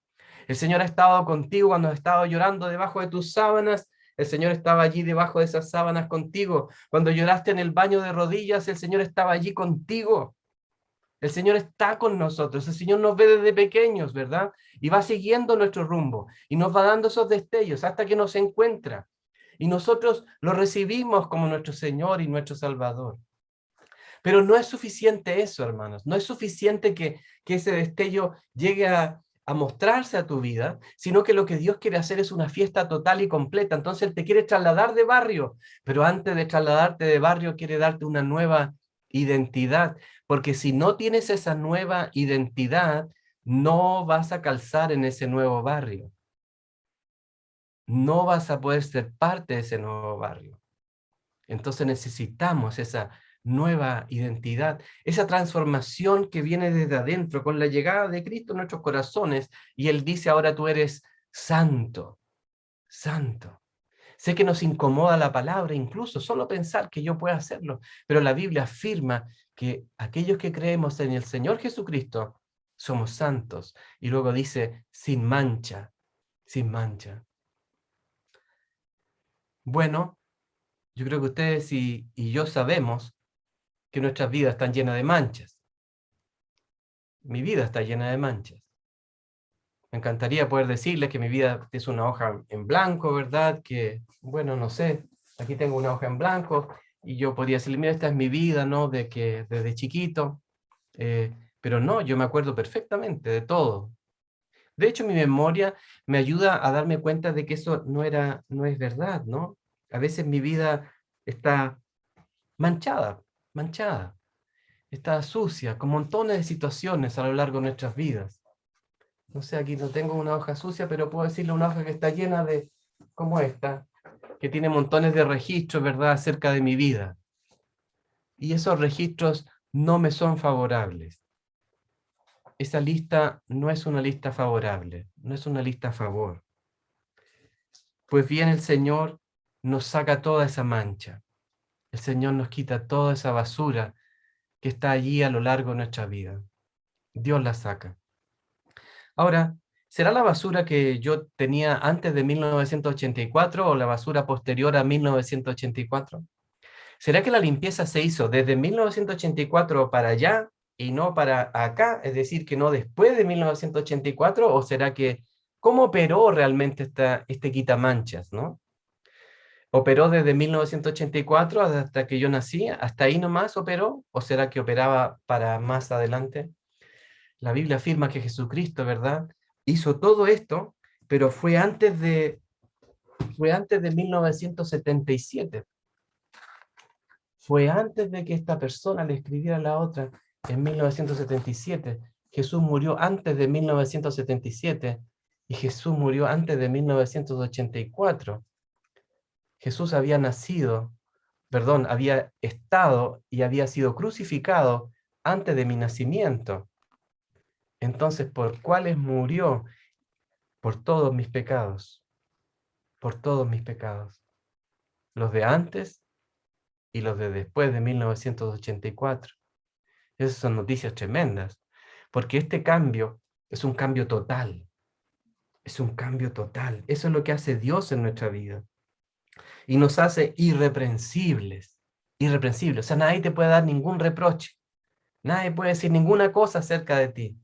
El Señor ha estado contigo cuando has estado llorando debajo de tus sábanas. El Señor estaba allí debajo de esas sábanas contigo. Cuando lloraste en el baño de rodillas, el Señor estaba allí contigo. El Señor está con nosotros. El Señor nos ve desde pequeños, ¿verdad? Y va siguiendo nuestro rumbo y nos va dando esos destellos hasta que nos encuentra. Y nosotros lo recibimos como nuestro Señor y nuestro Salvador. Pero no es suficiente eso, hermanos. No es suficiente que ese destello llegue a mostrarse a tu vida, sino que lo que Dios quiere hacer es una fiesta total y completa. Entonces Él te quiere trasladar de barrio, pero antes de trasladarte de barrio quiere darte una nueva identidad, porque si no tienes esa nueva identidad, no vas a calzar en ese nuevo barrio. No vas a poder ser parte de ese nuevo barrio. Entonces necesitamos esa nueva identidad, esa transformación que viene desde adentro con la llegada de Cristo en nuestros corazones. Y Él dice: ahora tú eres santo, santo. Sé que nos incomoda la palabra, incluso solo pensar que yo pueda hacerlo, pero la Biblia afirma que aquellos que creemos en el Señor Jesucristo somos santos. Y luego dice: sin mancha, sin mancha. Bueno, yo creo que ustedes y yo sabemos que nuestras vidas están llenas de manchas. Mi vida está llena de manchas. Me encantaría poder decirles que mi vida es una hoja en blanco, ¿verdad? Que, bueno, no sé, aquí tengo una hoja en blanco y yo podría decirle: mira, esta es mi vida, ¿no? De que desde chiquito. Pero no, yo me acuerdo perfectamente de todo. De hecho, mi memoria me ayuda a darme cuenta de que eso no es verdad, ¿no? A veces mi vida está manchada, manchada. Está sucia, con montones de situaciones a lo largo de nuestras vidas. No sé, aquí no tengo una hoja sucia, pero puedo decirle una hoja que está llena de, como esta, que tiene montones de registros, ¿verdad?, acerca de mi vida. Y esos registros no me son favorables. Esa lista no es una lista favorable, no es una lista a favor. Pues bien, el Señor nos saca toda esa mancha. El Señor nos quita toda esa basura que está allí a lo largo de nuestra vida. Dios la saca. Ahora, ¿será la basura que yo tenía antes de 1984 o la basura posterior a 1984? ¿Será que la limpieza se hizo desde 1984 para allá y no para acá? Es decir, que no después de 1984, ¿o será que cómo operó realmente este quitamanchas, ¿no? ¿Operó desde 1984 hasta que yo nací? ¿Hasta ahí nomás operó? ¿O será que operaba para más adelante? La Biblia afirma que Jesucristo, ¿verdad? Hizo todo esto, pero fue antes de 1977. Fue antes de que esta persona le escribiera a la otra en 1977. Jesús murió antes de 1977 y Jesús murió antes de 1984. Jesús había nacido, perdón, había estado y había sido crucificado antes de mi nacimiento. Entonces, ¿por cuáles murió? Por todos mis pecados, por todos mis pecados. Los de antes y los de después de 1984. Esas son noticias tremendas, porque este cambio es un cambio total, es un cambio total. Eso es lo que hace Dios en nuestra vida. Y nos hace irreprensibles, irreprensibles. O sea, nadie te puede dar ningún reproche, nadie puede decir ninguna cosa acerca de ti.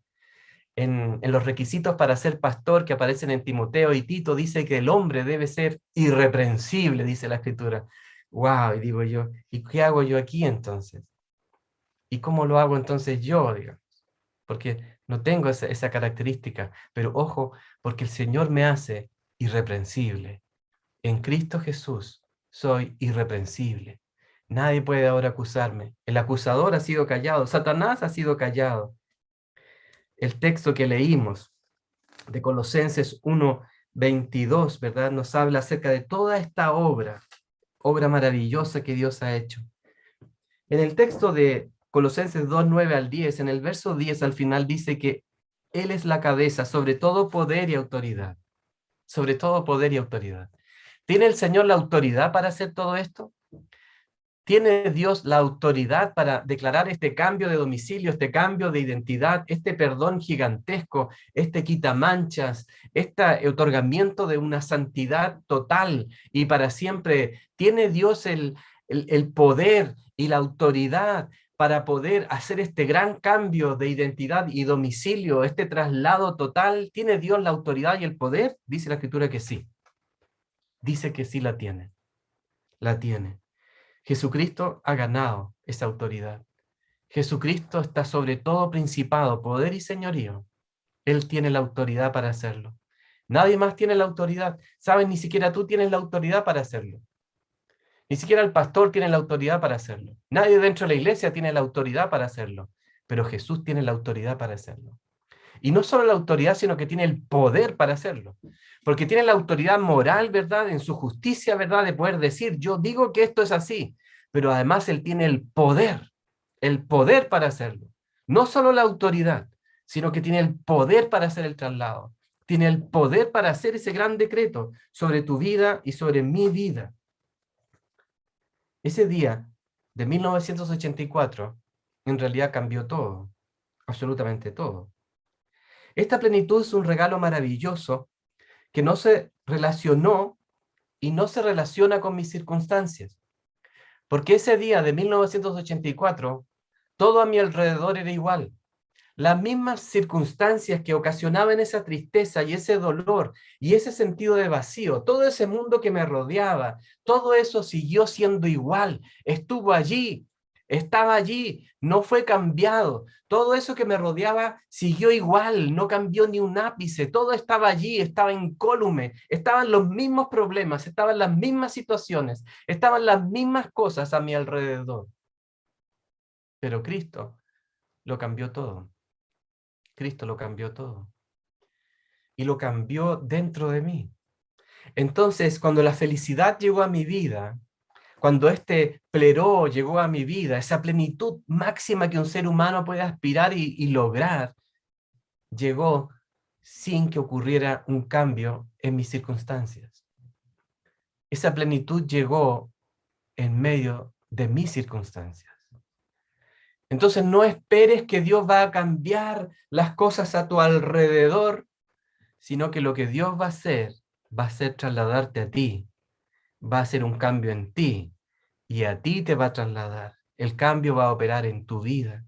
En los requisitos para ser pastor que aparecen en Timoteo y Tito, dice que el hombre debe ser irreprensible, dice la Escritura. ¡Wow! Y digo yo, ¿y qué hago yo aquí entonces? ¿Y cómo lo hago entonces yo, digamos? Porque no tengo esa característica, pero ojo, porque el Señor me hace irreprensible. En Cristo Jesús soy irreprensible. Nadie puede ahora acusarme. El acusador ha sido callado, Satanás ha sido callado. El texto que leímos de Colosenses 1:22, ¿verdad? Nos habla acerca de toda esta obra maravillosa que Dios ha hecho. En el texto de Colosenses 2:9 al 10, en el verso 10 al final dice que Él es la cabeza sobre todo poder y autoridad. Sobre todo poder y autoridad. ¿Tiene el Señor la autoridad para hacer todo esto? ¿Tiene Dios la autoridad para declarar este cambio de domicilio, este cambio de identidad, este perdón gigantesco, este quitamanchas, este otorgamiento de una santidad total y para siempre? ¿Tiene Dios el poder y la autoridad para poder hacer este gran cambio de identidad y domicilio, este traslado total? ¿Tiene Dios la autoridad y el poder? Dice la Escritura que sí. Dice que sí la tiene. La tiene. Jesucristo ha ganado esa autoridad. Jesucristo está sobre todo principado, poder y señorío. Él tiene la autoridad para hacerlo. Nadie más tiene la autoridad. ¿Sabes? Ni siquiera tú tienes la autoridad para hacerlo. Ni siquiera el pastor tiene la autoridad para hacerlo. Nadie dentro de la iglesia tiene la autoridad para hacerlo. Pero Jesús tiene la autoridad para hacerlo. Y no solo la autoridad, sino que tiene el poder para hacerlo. Porque tiene la autoridad moral, ¿verdad? En su justicia, ¿verdad? De poder decir, yo digo que esto es así. Pero además Él tiene el poder para hacerlo. No solo la autoridad, sino que tiene el poder para hacer el traslado. Tiene el poder para hacer ese gran decreto sobre tu vida y sobre mi vida. Ese día de 1984, en realidad cambió todo, absolutamente todo. Esta plenitud es un regalo maravilloso que no se relacionó y no se relaciona con mis circunstancias. Porque ese día de 1984, todo a mi alrededor era igual. Las mismas circunstancias que ocasionaban esa tristeza y ese dolor y ese sentido de vacío, todo ese mundo que me rodeaba, todo eso siguió siendo igual, estuvo allí, estaba allí, no fue cambiado. Todo eso que me rodeaba siguió igual, no cambió ni un ápice, todo estaba allí, estaba incólume, estaban los mismos problemas, estaban las mismas situaciones, estaban las mismas cosas a mi alrededor. Pero Cristo lo cambió todo. Cristo lo cambió todo. Y lo cambió dentro de mí. Entonces, cuando la felicidad llegó a mi vida, cuando este pleró llegó a mi vida, esa plenitud máxima que un ser humano puede aspirar y lograr, llegó sin que ocurriera un cambio en mis circunstancias. Esa plenitud llegó en medio de mis circunstancias. Entonces no esperes que Dios va a cambiar las cosas a tu alrededor, sino que lo que Dios va a ser trasladarte a ti, va a hacer un cambio en ti, y a ti te va a trasladar. El cambio va a operar en tu vida.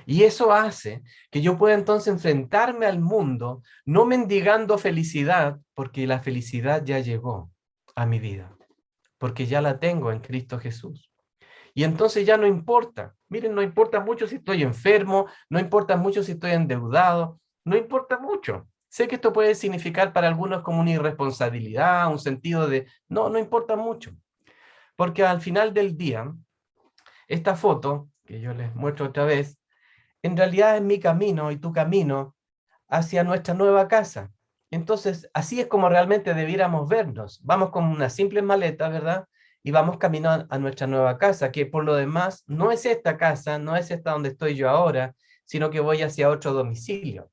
Y eso hace que yo pueda entonces enfrentarme al mundo, no mendigando felicidad, porque la felicidad ya llegó a mi vida, porque ya la tengo en Cristo Jesús. Y entonces ya no importa, miren, no importa mucho si estoy enfermo, no importa mucho si estoy endeudado, no importa mucho. Sé que esto puede significar para algunos como una irresponsabilidad, un sentido de, no importa mucho, porque al final del día, esta foto, que yo les muestro otra vez, en realidad es mi camino y tu camino hacia nuestra nueva casa. Entonces, así es como realmente debiéramos vernos. Vamos con una simple maleta, ¿verdad? Y vamos camino a nuestra nueva casa, que por lo demás no es esta casa, no es esta donde estoy yo ahora, sino que voy hacia otro domicilio.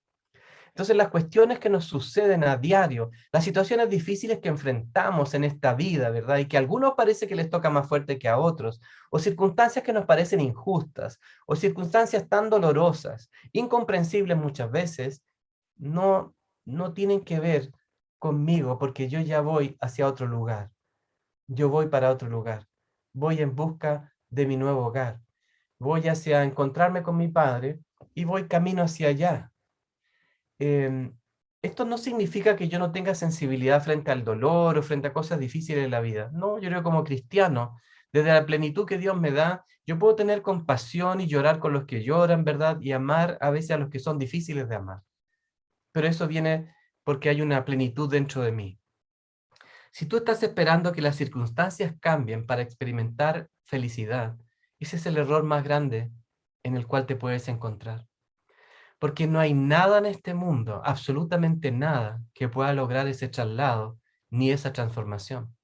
Entonces, las cuestiones que nos suceden a diario, las situaciones difíciles que enfrentamos en esta vida, ¿verdad? Y que a algunos parece que les toca más fuerte que a otros, o circunstancias que nos parecen injustas, o circunstancias tan dolorosas, incomprensibles muchas veces, no, no tienen que ver conmigo, porque yo ya voy hacia otro lugar. Yo voy para otro lugar. Voy en busca de mi nuevo hogar. Voy hacia encontrarme con mi padre y voy camino hacia allá. eh, Esto no significa que yo no tenga sensibilidad frente al dolor o frente a cosas difíciles de la vida. No, yo creo que como cristiano, desde la plenitud que Dios me da, yo puedo tener compasión y llorar con los que lloran, ¿verdad? Y amar a veces a los que son difíciles de amar. Pero eso viene porque hay una plenitud dentro de mí. Si tú estás esperando que las circunstancias cambien para experimentar felicidad, ese es el error más grande en el cual te puedes encontrar. Porque no hay nada en este mundo, absolutamente nada, que pueda lograr ese traslado ni esa transformación.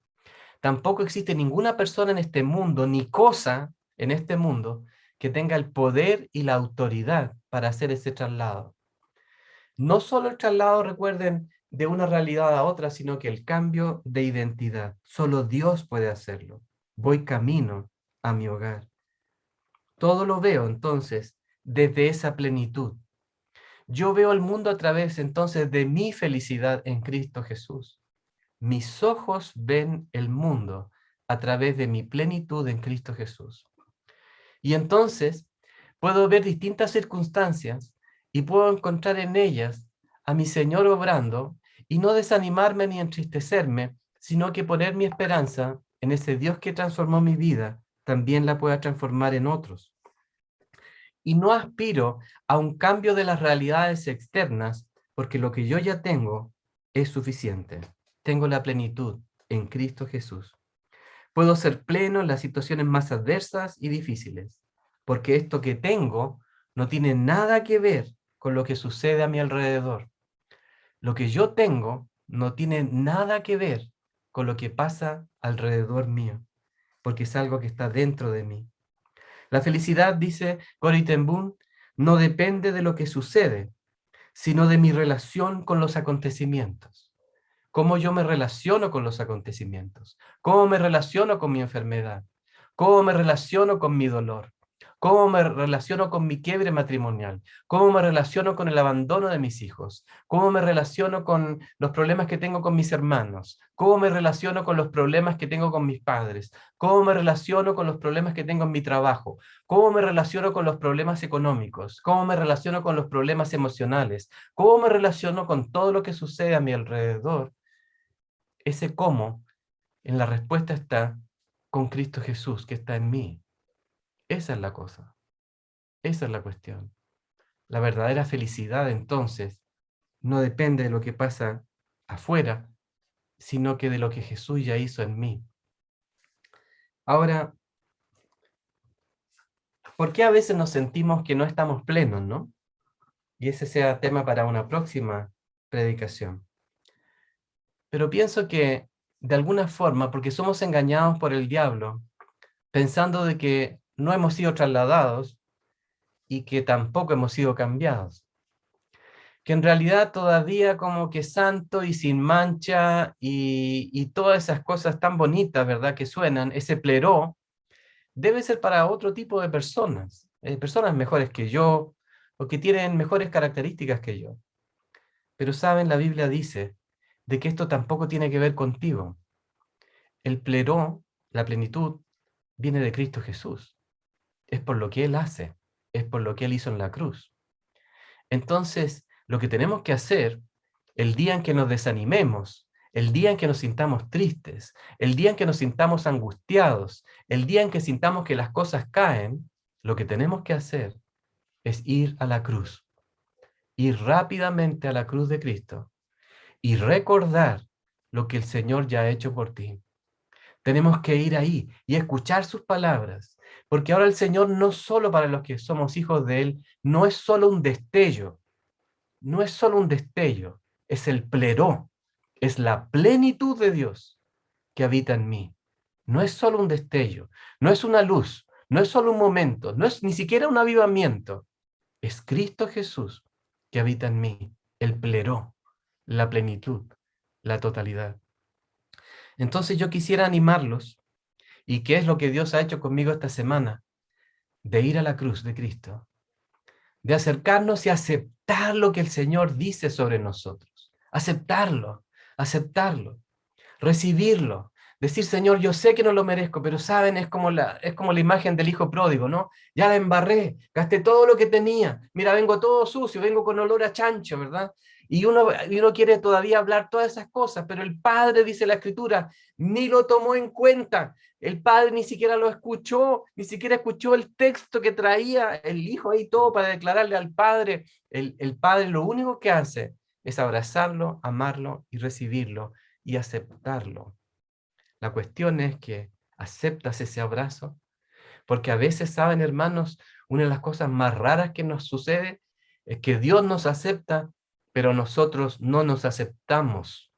Tampoco existe ninguna persona en este mundo, ni cosa en este mundo, que tenga el poder y la autoridad para hacer ese traslado. No solo el traslado, recuerden, de una realidad a otra, sino que el cambio de identidad. Solo Dios puede hacerlo. Voy camino a mi hogar. Todo lo veo entonces desde esa plenitud. Yo veo el mundo a través entonces de mi felicidad en Cristo Jesús. Mis ojos ven el mundo a través de mi plenitud en Cristo Jesús. Y entonces puedo ver distintas circunstancias y puedo encontrar en ellas a mi Señor obrando y no desanimarme ni entristecerme, sino que poner mi esperanza en ese Dios que transformó mi vida, también la pueda transformar en otros. Y no aspiro a un cambio de las realidades externas, porque lo que yo ya tengo es suficiente. Tengo la plenitud en Cristo Jesús. Puedo ser pleno en las situaciones más adversas y difíciles, porque esto que tengo no tiene nada que ver con lo que sucede a mi alrededor. Lo que yo tengo no tiene nada que ver con lo que pasa alrededor mío, porque es algo que está dentro de mí. La felicidad, dice Corrie ten Boom, no depende de lo que sucede, sino de mi relación con los acontecimientos. Cómo yo me relaciono con los acontecimientos, cómo me relaciono con mi enfermedad, cómo me relaciono con mi dolor, cómo me relaciono con mi quiebre matrimonial, cómo me relaciono con el abandono de mis hijos, cómo me relaciono con los problemas que tengo con mis hermanos, cómo me relaciono con los problemas que tengo con mis padres, cómo me relaciono con los problemas que tengo en mi trabajo, cómo me relaciono con los problemas económicos, cómo me relaciono con los problemas emocionales, cómo me relaciono con todo lo que sucede a mi alrededor. Ese cómo, en la respuesta está con Cristo Jesús, que está en mí. Esa es la cosa. Esa es la cuestión. La verdadera felicidad, entonces, no depende de lo que pasa afuera, sino que de lo que Jesús ya hizo en mí. Ahora, ¿por qué a veces nos sentimos que no estamos plenos, no? Y ese sea tema para una próxima predicación. Pero pienso que, de alguna forma, porque somos engañados por el diablo, pensando de que no hemos sido trasladados y que tampoco hemos sido cambiados. Que en realidad todavía como que santo y sin mancha y todas esas cosas tan bonitas, ¿verdad? Que suenan, ese pleró, debe ser para otro tipo de personas, personas mejores que yo, o que tienen mejores características que yo. Pero saben, la Biblia dice de que esto tampoco tiene que ver contigo. El pleró, la plenitud, viene de Cristo Jesús. Es por lo que Él hace, es por lo que Él hizo en la cruz. Entonces, lo que tenemos que hacer, el día en que nos desanimemos, el día en que nos sintamos tristes, el día en que nos sintamos angustiados, el día en que sintamos que las cosas caen, lo que tenemos que hacer es ir a la cruz, ir rápidamente a la cruz de Cristo y recordar lo que el Señor ya ha hecho por ti. Tenemos que ir ahí y escuchar sus palabras, porque ahora el Señor no solo para los que somos hijos de Él, no es solo un destello, no es solo un destello, es el pleró, es la plenitud de Dios que habita en mí. No es solo un destello, no es una luz, no es solo un momento, no es ni siquiera un avivamiento, es Cristo Jesús que habita en mí, el pleró, la plenitud, la totalidad. Entonces yo quisiera animarlos, ¿y qué es lo que Dios ha hecho conmigo esta semana? De ir a la cruz de Cristo, de acercarnos y aceptar lo que el Señor dice sobre nosotros. Aceptarlo, aceptarlo, recibirlo. Decir, Señor, yo sé que no lo merezco, pero saben, es como la imagen del hijo pródigo, ¿no? Ya la embarré, gasté todo lo que tenía. Mira, vengo todo sucio, vengo con olor a chancho, ¿verdad? Y uno quiere todavía hablar todas esas cosas, pero el Padre, dice la Escritura, ni lo tomó en cuenta. El Padre ni siquiera lo escuchó, ni siquiera escuchó el texto que traía el Hijo ahí todo para declararle al Padre. El Padre lo único que hace es abrazarlo, amarlo y recibirlo y aceptarlo. La cuestión es que aceptas ese abrazo, porque a veces, saben, hermanos, una de las cosas más raras que nos sucede es que Dios nos acepta, pero nosotros no nos aceptamos.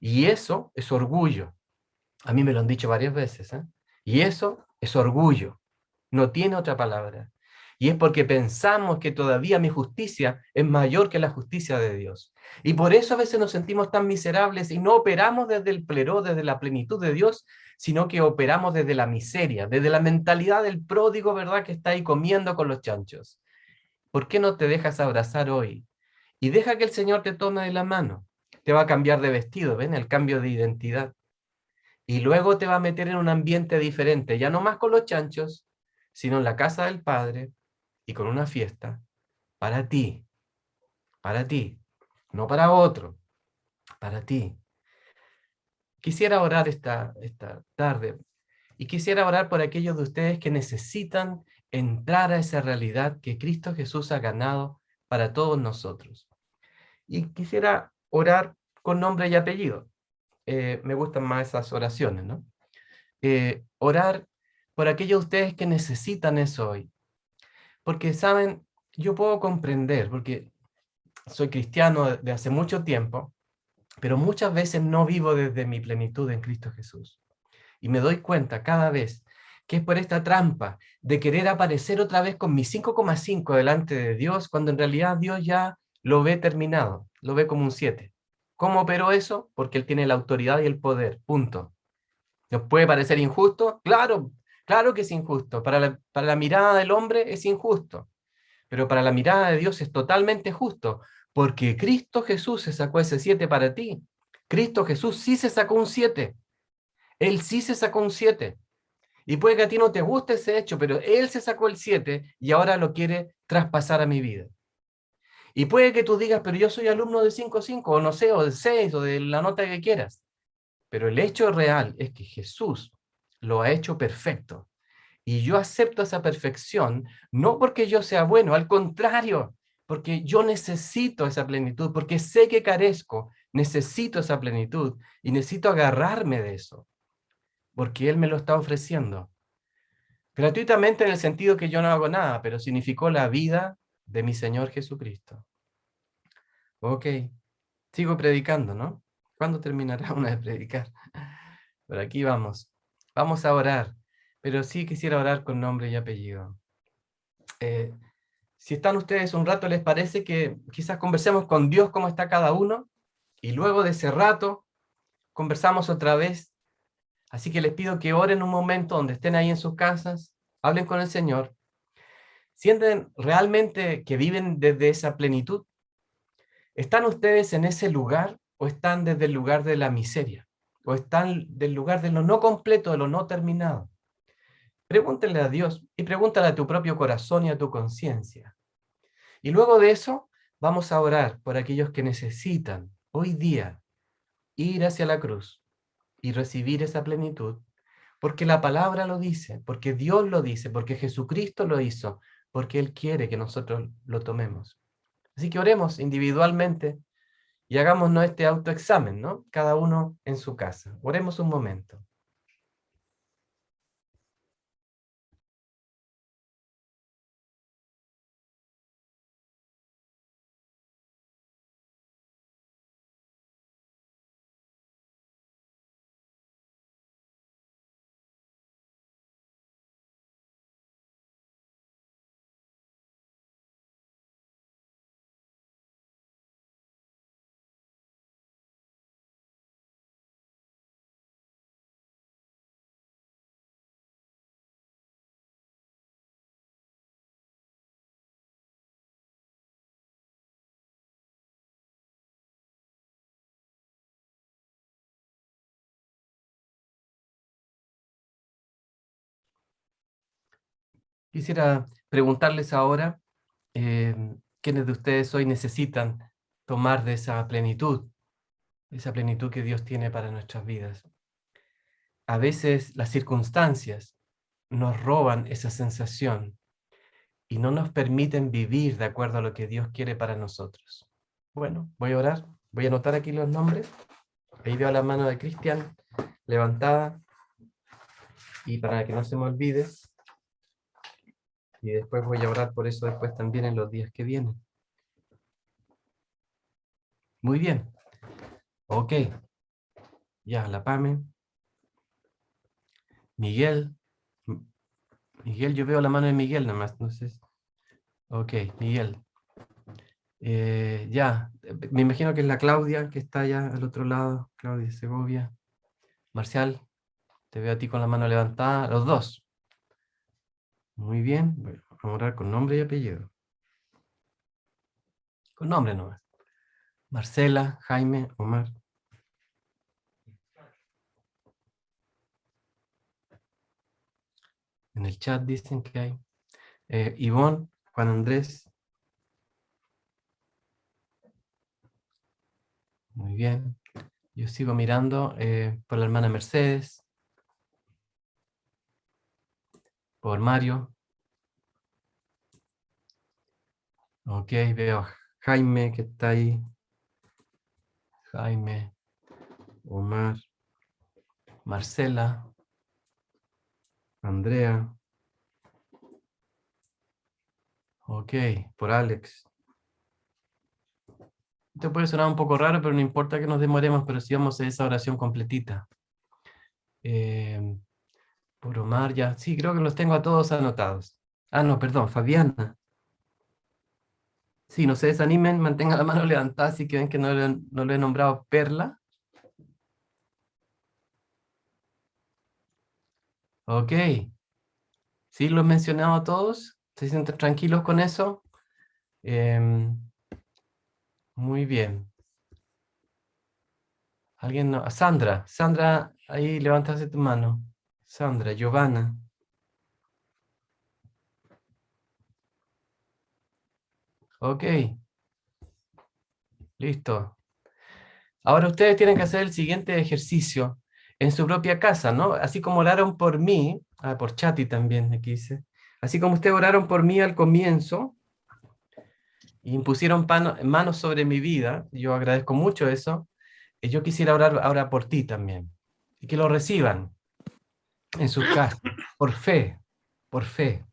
Y eso es orgullo. A mí me lo han dicho varias veces, ¿eh? Y eso es orgullo. No tiene otra palabra. Y es porque pensamos que todavía mi justicia es mayor que la justicia de Dios. Y por eso a veces nos sentimos tan miserables y no operamos desde el pleró, desde la plenitud de Dios, sino que operamos desde la miseria, desde la mentalidad del pródigo, ¿verdad? Que está ahí comiendo con los chanchos. ¿Por qué no te dejas abrazar hoy? Y deja que el Señor te tome de la mano. Te va a cambiar de vestido, ¿ven? El cambio de identidad. Y luego te va a meter en un ambiente diferente, ya no más con los chanchos, sino en la casa del Padre y con una fiesta para ti, no para otro, para ti. Quisiera orar esta tarde y quisiera orar por aquellos de ustedes que necesitan entrar a esa realidad que Cristo Jesús ha ganado para todos nosotros. Y quisiera orar con nombre y apellido. Me gustan más esas oraciones, ¿no? Orar por aquellos de ustedes que necesitan eso hoy. Porque, ¿saben? Yo puedo comprender, porque soy cristiano de hace mucho tiempo, pero muchas veces no vivo desde mi plenitud en Cristo Jesús. Y me doy cuenta cada vez que es por esta trampa de querer aparecer otra vez con mi 5,5 delante de Dios, cuando en realidad Dios ya lo ve terminado, lo ve como un 7. ¿Cómo operó eso? Porque Él tiene la autoridad y el poder, punto. ¿Nos puede parecer injusto? Claro, claro que es injusto. Para la mirada del hombre es injusto, pero para la mirada de Dios es totalmente justo, porque Cristo Jesús se sacó ese 7 para ti. Cristo Jesús sí se sacó un 7. Él sí se sacó un 7. Y puede que a ti no te guste ese hecho, pero Él se sacó el 7 y ahora lo quiere traspasar a mi vida. Y puede que tú digas, pero yo soy alumno de 5,5, o no sé, o de 6, o de la nota que quieras. Pero el hecho real es que Jesús lo ha hecho perfecto. Y yo acepto esa perfección, no porque yo sea bueno, al contrario, porque yo necesito esa plenitud, porque sé que carezco, necesito esa plenitud y necesito agarrarme de eso, porque Él me lo está ofreciendo. Gratuitamente en el sentido que yo no hago nada, pero significó la vida de mi Señor Jesucristo. Ok, sigo predicando, ¿no? ¿Cuándo terminará una de predicar? Por aquí vamos. Vamos a orar, pero sí quisiera orar con nombre y apellido. Si están ustedes un rato, ¿les parece que quizás conversemos con Dios cómo está cada uno? Y luego de ese rato, conversamos otra vez. Así que les pido que oren un momento donde estén ahí en sus casas, hablen con el Señor. ¿Sienten realmente que viven desde esa plenitud? ¿Están ustedes en ese lugar o están desde el lugar de la miseria? ¿O están del lugar de lo no completo, de lo no terminado? Pregúntale a Dios y pregúntale a tu propio corazón y a tu conciencia. Y luego de eso, vamos a orar por aquellos que necesitan hoy día ir hacia la cruz y recibir esa plenitud, porque la palabra lo dice, porque Dios lo dice, porque Jesucristo lo hizo, porque Él quiere que nosotros lo tomemos. Así que oremos individualmente y hagámonos este autoexamen, ¿no? Cada uno en su casa. Oremos un momento. Quisiera preguntarles ahora, ¿quiénes de ustedes hoy necesitan tomar de esa plenitud que Dios tiene para nuestras vidas? A veces las circunstancias nos roban esa sensación y no nos permiten vivir de acuerdo a lo que Dios quiere para nosotros. Bueno, voy a orar, voy a anotar aquí los nombres. Ahí veo la mano de Cristian levantada y para que no se me olvide. Y después voy a orar por eso después también en los días que vienen. Muy bien. Ok. Ya, la Pame. Miguel. Miguel, yo veo la mano de Miguel nomás. No sé. Ok, Miguel. Ya, me imagino que es la Claudia que está allá al otro lado. Claudia Segovia. Marcial, te veo a ti con la mano levantada. Los dos. Muy bien. Bueno, vamos a orar con nombre y apellido. Con nombre nomás. Marcela, Jaime, Omar. En el chat dicen que hay. Ivonne, Juan Andrés. Muy bien. Yo sigo mirando por la hermana Mercedes. Por Mario. Ok, veo a Jaime que está ahí. Jaime, Omar, Marcela, Andrea. Ok, por Alex. Esto puede sonar un poco raro, pero no importa que nos demoremos, pero sí vamos a hacer esa oración completita. Eh, por Omar, ya. Sí, creo que los tengo a todos anotados. Ah, no, perdón, Fabiana. Sí, no se desanimen, mantengan la mano levantada si ven que no le he nombrado Perla. Ok. ¿Sí lo he mencionado a todos? ¿Se sienten tranquilos con eso? Em, muy bien. ¿Alguien no? Sandra. Sandra, ahí levantaste tu mano. Sandra, Giovanna. Ok. Listo. Ahora ustedes tienen que hacer el siguiente ejercicio en su propia casa, ¿no? Así como oraron por mí, por Chati también, aquí dice. Así como ustedes oraron por mí al comienzo, y impusieron manos sobre mi vida, yo agradezco mucho eso, y yo quisiera orar ahora por ti también, y que lo reciban en sus casas, por fe, por fe.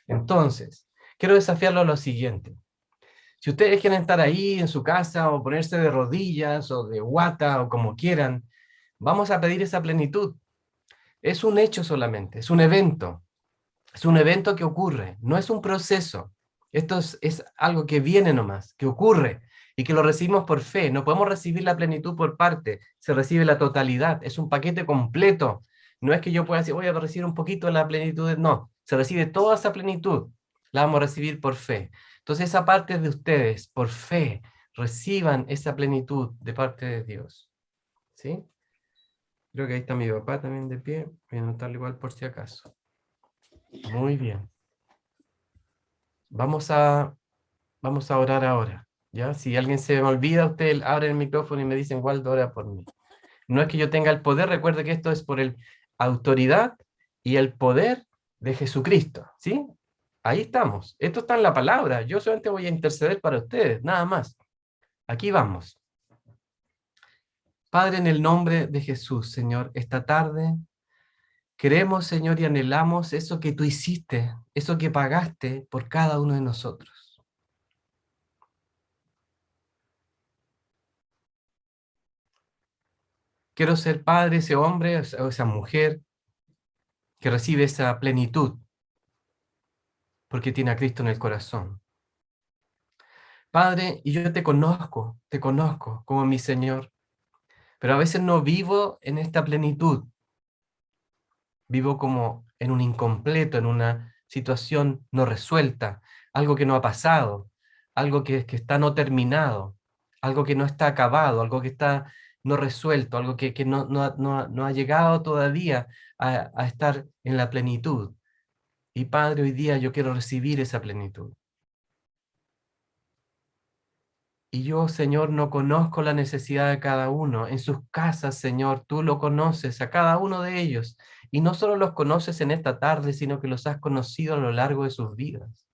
Entonces, quiero desafiarlo a lo siguiente. Si ustedes quieren estar ahí en su casa, o ponerse de rodillas, o de guata, o como quieran, vamos a pedir esa plenitud. Es un hecho solamente, es un evento. Es un evento que ocurre, no es un proceso. Esto es algo que viene nomás, que ocurre y que lo recibimos por fe. No podemos recibir la plenitud por parte, se recibe la totalidad, es un paquete completo. No es que yo pueda decir, voy a recibir un poquito de la plenitud, no, se recibe toda esa plenitud, la vamos a recibir por fe. Entonces esa parte es de ustedes, por fe, reciban esa plenitud de parte de Dios. ¿Sí? Creo que ahí está mi papá también de pie, voy a anotarlo igual por si acaso. Muy bien. Vamos a orar ahora. ¿Ya? Si alguien se me olvida, usted abre el micrófono y me dicen, Waldo, ora por mí. No es que yo tenga el poder, recuerde que esto es por el autoridad y el poder de Jesucristo, ¿sí? Ahí estamos. Esto está en la palabra. Yo solamente voy a interceder para ustedes, nada más. Aquí vamos. Padre, en el nombre de Jesús, Señor, esta tarde queremos, Señor, y anhelamos eso que tú hiciste, eso que pagaste por cada uno de nosotros. Quiero ser padre, ese hombre o esa mujer que recibe esa plenitud porque tiene a Cristo en el corazón. Padre, y yo te conozco como mi Señor, pero a veces no vivo en esta plenitud, vivo como en un incompleto, en una situación no resuelta, algo que no ha pasado, algo que está no terminado, algo que no está acabado, algo que está no resuelto, algo que no ha llegado todavía a estar en la plenitud. Y Padre, hoy día yo quiero recibir esa plenitud. Y yo, Señor, no conozco la necesidad de cada uno. En sus casas, Señor, tú lo conoces a cada uno de ellos. Y no solo los conoces en esta tarde, sino que los has conocido a lo largo de sus vidas.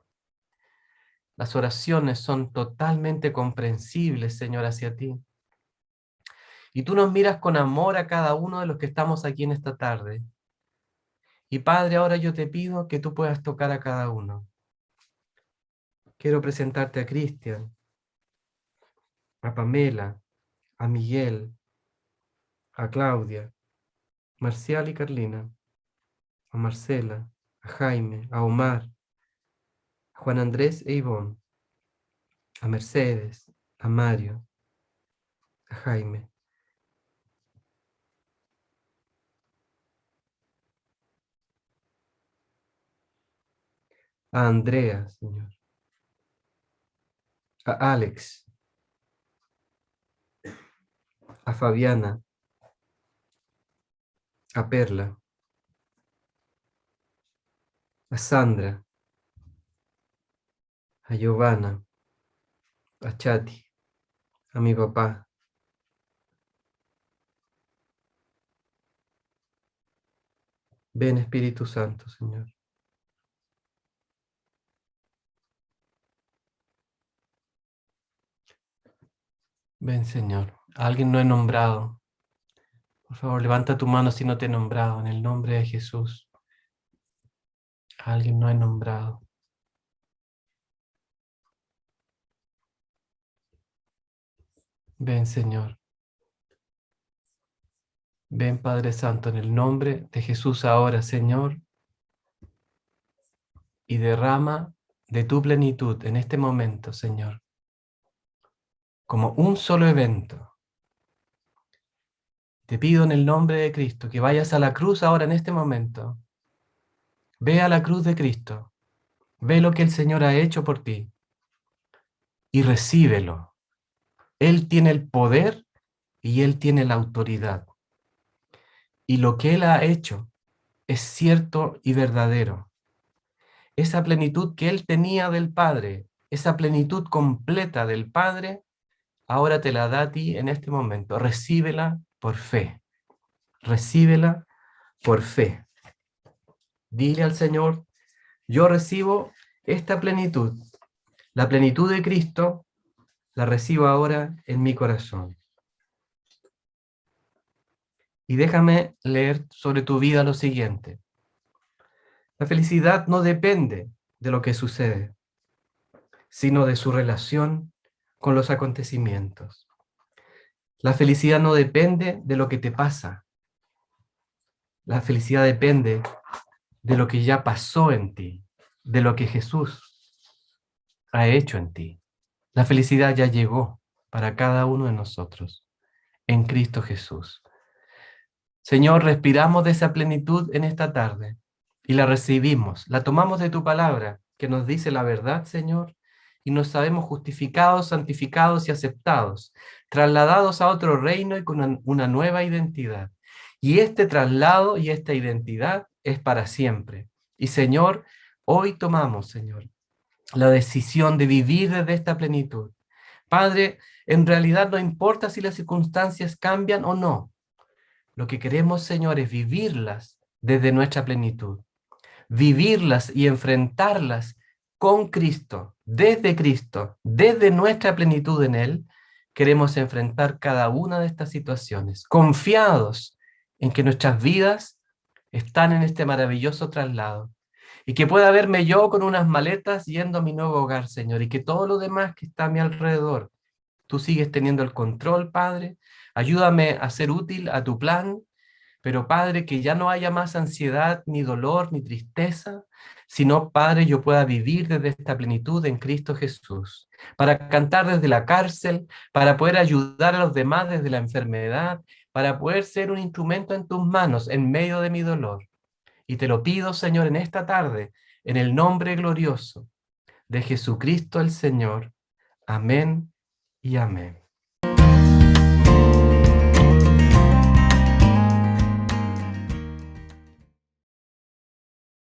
Las oraciones son totalmente comprensibles, Señor, hacia ti. Y tú nos miras con amor a cada uno de los que estamos aquí en esta tarde. Y Padre, ahora yo te pido que tú puedas tocar a cada uno. Quiero presentarte a Cristian, a Pamela, a Miguel, a Claudia, Marcial y Carlina, a Marcela, a Jaime, a Omar, a Juan Andrés e Ivonne, a Mercedes, a Mario, a Jaime, a Andrea, Señor, a Alex, a Fabiana, a Perla, a Sandra, a Giovanna, a Chati, a mi papá. Ven Espíritu Santo, Señor. Ven, Señor. A alguien no he nombrado. Por favor, levanta tu mano si no te he nombrado, en el nombre de Jesús. A alguien no he nombrado. Ven, Señor. Ven, Padre Santo, en el nombre de Jesús ahora, Señor, y derrama de tu plenitud en este momento, Señor, como un solo evento. Te pido en el nombre de Cristo que vayas a la cruz ahora en este momento. Ve a la cruz de Cristo. Ve lo que el Señor ha hecho por ti y recíbelo. Él tiene el poder y Él tiene la autoridad. Y lo que Él ha hecho es cierto y verdadero. Esa plenitud que Él tenía del Padre, esa plenitud completa del Padre, ahora te la da a ti en este momento. Recíbela por fe. Recíbela por fe. Dile al Señor, yo recibo esta plenitud. La plenitud de Cristo la recibo ahora en mi corazón. Y déjame leer sobre tu vida lo siguiente. La felicidad no depende de lo que sucede, sino de su relación con los acontecimientos. La felicidad no depende de lo que te pasa. La felicidad depende de lo que ya pasó en ti, de lo que Jesús ha hecho en ti. La felicidad ya llegó para cada uno de nosotros en Cristo Jesús. Señor, respiramos de esa plenitud en esta tarde y la recibimos, la tomamos de tu palabra, que nos dice la verdad, Señor, y nos sabemos justificados, santificados y aceptados, trasladados a otro reino y con una nueva identidad. Y este traslado y esta identidad es para siempre. Y Señor, hoy tomamos, Señor, la decisión de vivir desde esta plenitud. Padre, en realidad no importa si las circunstancias cambian o no. Lo que queremos, Señor, es vivirlas desde nuestra plenitud, vivirlas y enfrentarlas con Cristo, desde nuestra plenitud en Él. Queremos enfrentar cada una de estas situaciones, confiados en que nuestras vidas están en este maravilloso traslado y que pueda verme yo con unas maletas yendo a mi nuevo hogar, Señor, y que todo lo demás que está a mi alrededor, tú sigues teniendo el control, Padre. Ayúdame a ser útil a tu plan, pero Padre, que ya no haya más ansiedad, ni dolor, ni tristeza, sino, Padre, yo pueda vivir desde esta plenitud en Cristo Jesús, para cantar desde la cárcel, para poder ayudar a los demás desde la enfermedad, para poder ser un instrumento en tus manos en medio de mi dolor. Y te lo pido, Señor, en esta tarde, en el nombre glorioso de Jesucristo el Señor. Amén y amén.